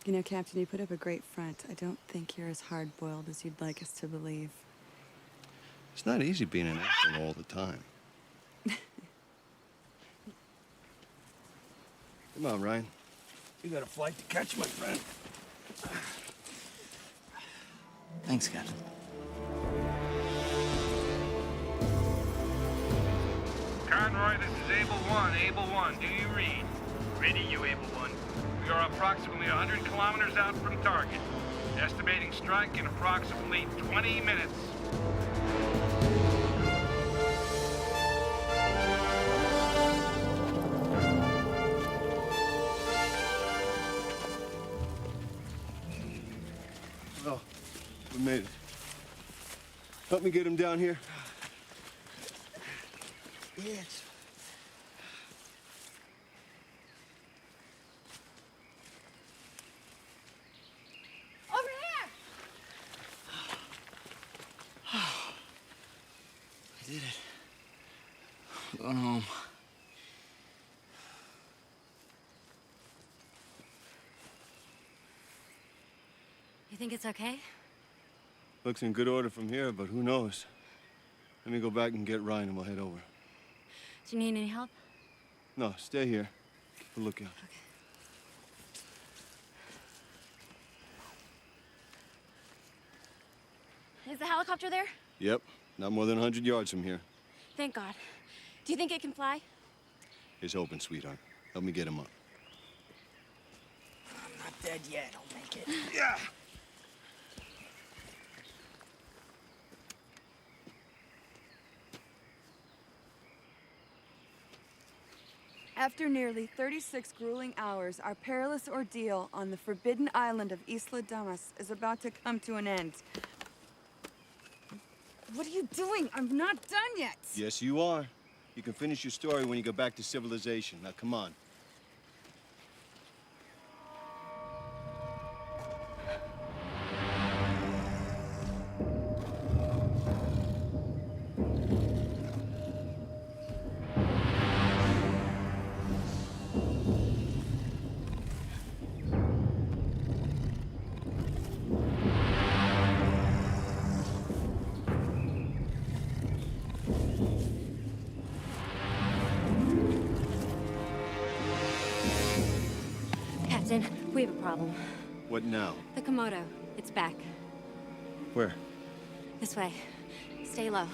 You know, Captain, you put up a great front. I don't think you're as hard-boiled as you'd like us to believe. It's not easy being an asshole all the time. Come on, Ryan. You got a flight to catch, my friend. Thanks, Captain. Conroy, this is Able 1. Able 1, do you read? Ready, you Able 1. We are approximately 100 kilometers out from target. Estimating strike in approximately 20 minutes. Oh, we made it. Help me get him down here. Yes. Over here! I did it. I'm going home. You think it's okay? Looks in good order from here, but who knows? Let me go back and get Ryan and we'll head over. Do you need any help? No, stay here. Keep a lookout. Is the helicopter there? Yep, not more than 100 yards from here. Thank God. Do you think it can fly? It's open, sweetheart. Help me get him up. I'm not dead yet. I'll make it. Yeah! After nearly 36 grueling hours, our perilous ordeal on the forbidden island of Isla Damas is about to come to an end. What are you doing? I'm not done yet. Yes, you are. You can finish your story when you go back to civilization. Now, come on. Captain, we have a problem. What now? The Komodo. It's back. Where? This way. Stay low.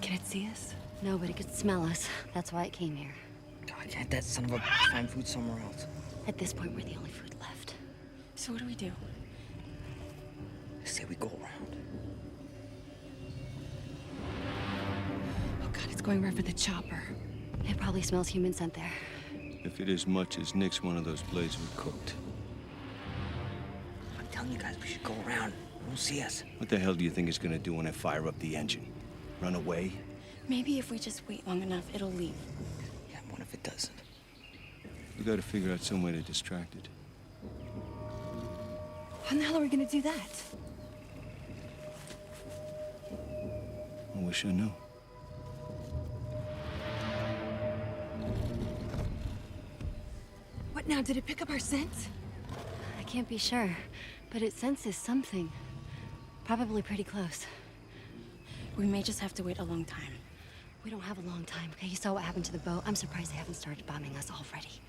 Can it see us? No, but it could smell us. That's why it came here. God, can't that son of a find food somewhere else? At this point, we're the only food left. So what do we do? I say we go around. Oh God, it's going right for the chopper. It probably smells human scent there. If if it as much as nicks one of those blades we cooked. I'm telling you guys, we should go around. They won't see us. What the hell do you think it's gonna do when I fire up the engine? Run away? Maybe if we just wait long enough, it'll leave. Yeah, what if it doesn't? We gotta figure out some way to distract it. How the hell are we gonna do that? I wish I knew. What now? Did it pick up our scent? I can't be sure, but it senses something. Probably pretty close. We may just have to wait a long time. We don't have a long time, okay? You saw what happened to the boat. I'm surprised they haven't started bombing us already.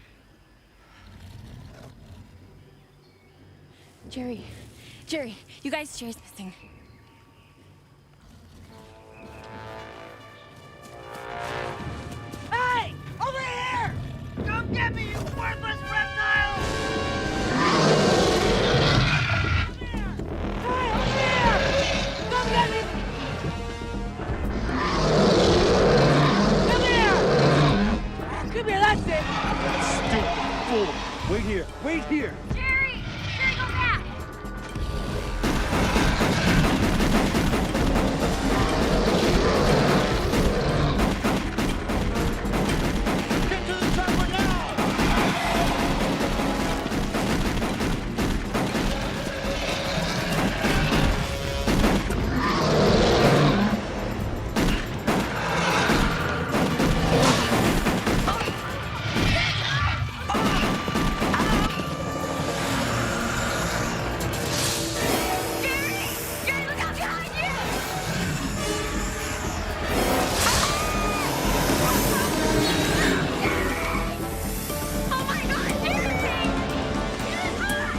Jerry, you guys, Jerry's missing. Hey! Over here! Come get me, you worthless reptile! Hey, over here! Come get me! Come here, that's it! Stupid fool! Wait here, wait here! Jerry, go back! Get to the chopper now! Jerry, look out behind you! Oh my God, Jerry! Come on!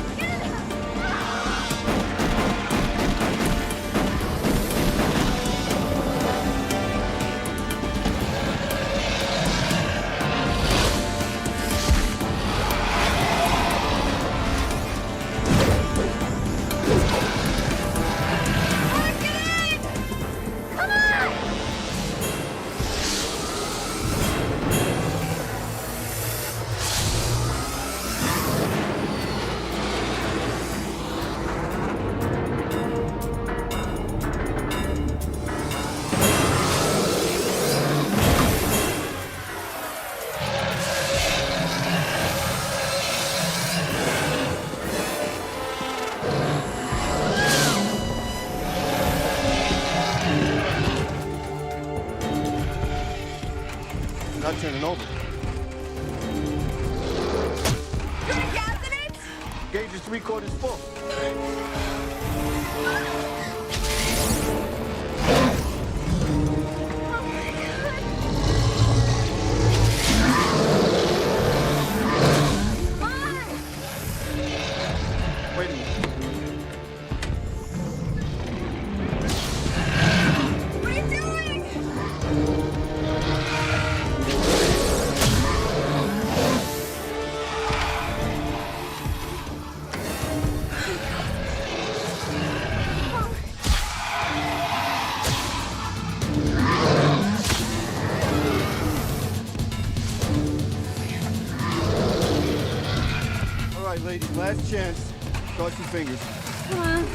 Not turning over. You're gas in it? Gauge is 3/4 full. Wait a minute. What are you doing? All right, ladies, last chance. Cross your fingers. Come on.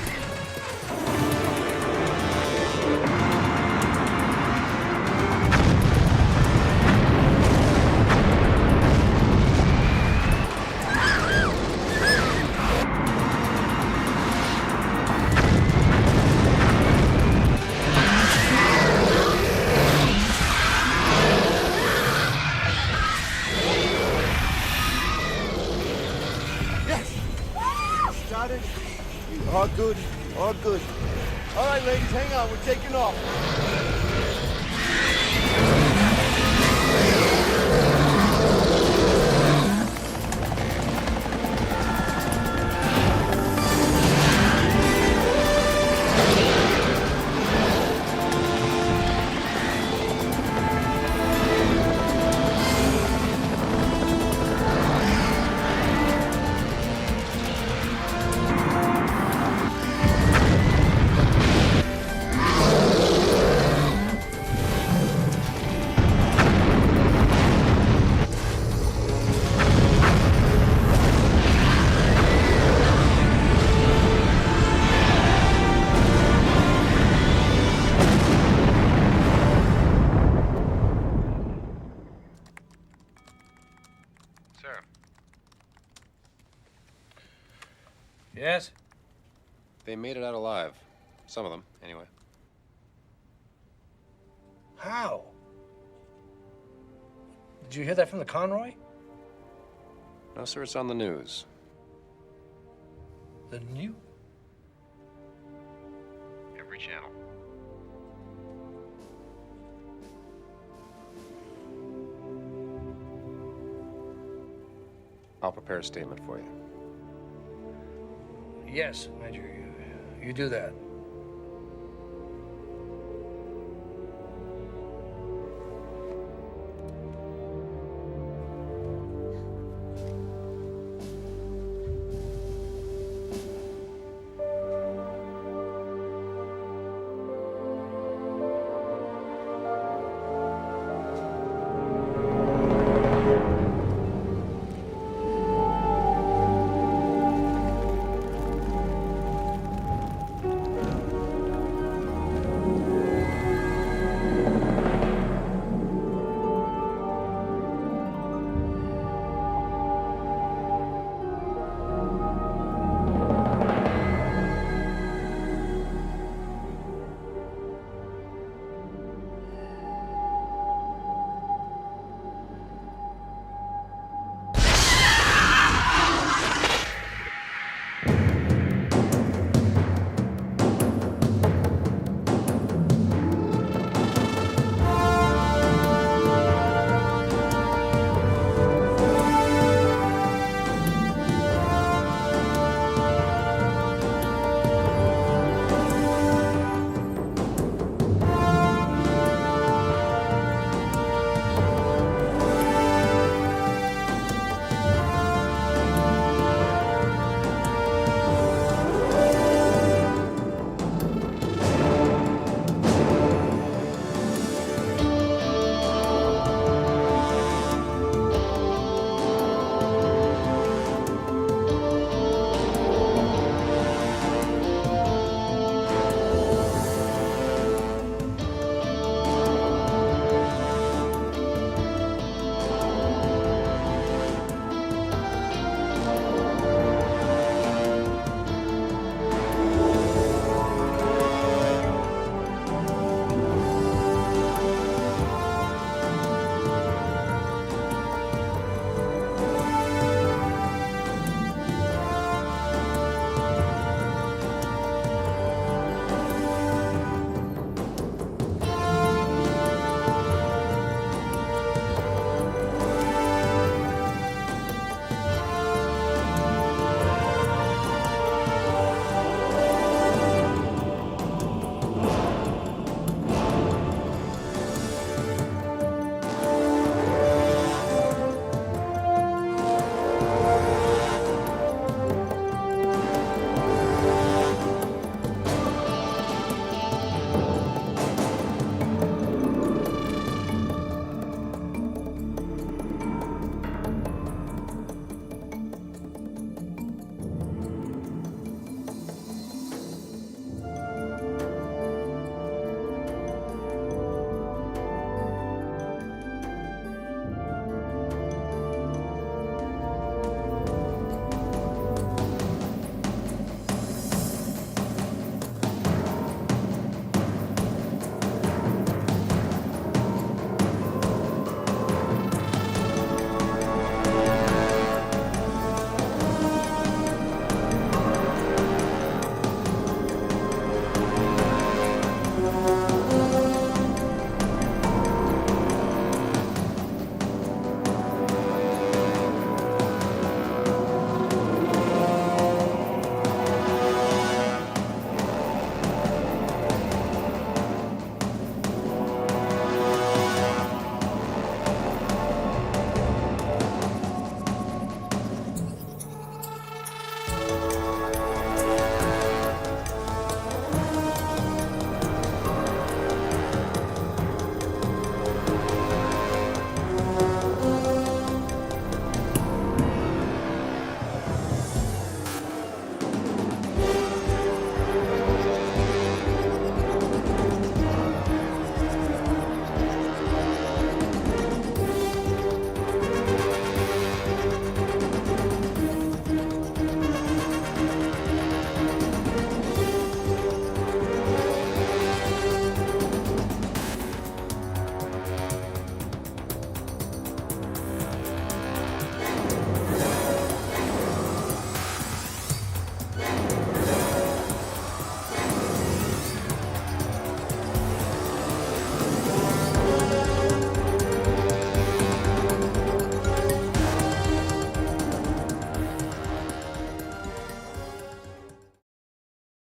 Got it. All good. All good. All right, ladies, hang on. We're taking off. Yes? They made it out alive. Some of them, anyway. How? Did you hear that from the Conroy? No, sir, it's on the news. The new? Every channel. I'll prepare a statement for you. Yes, Major. You do that.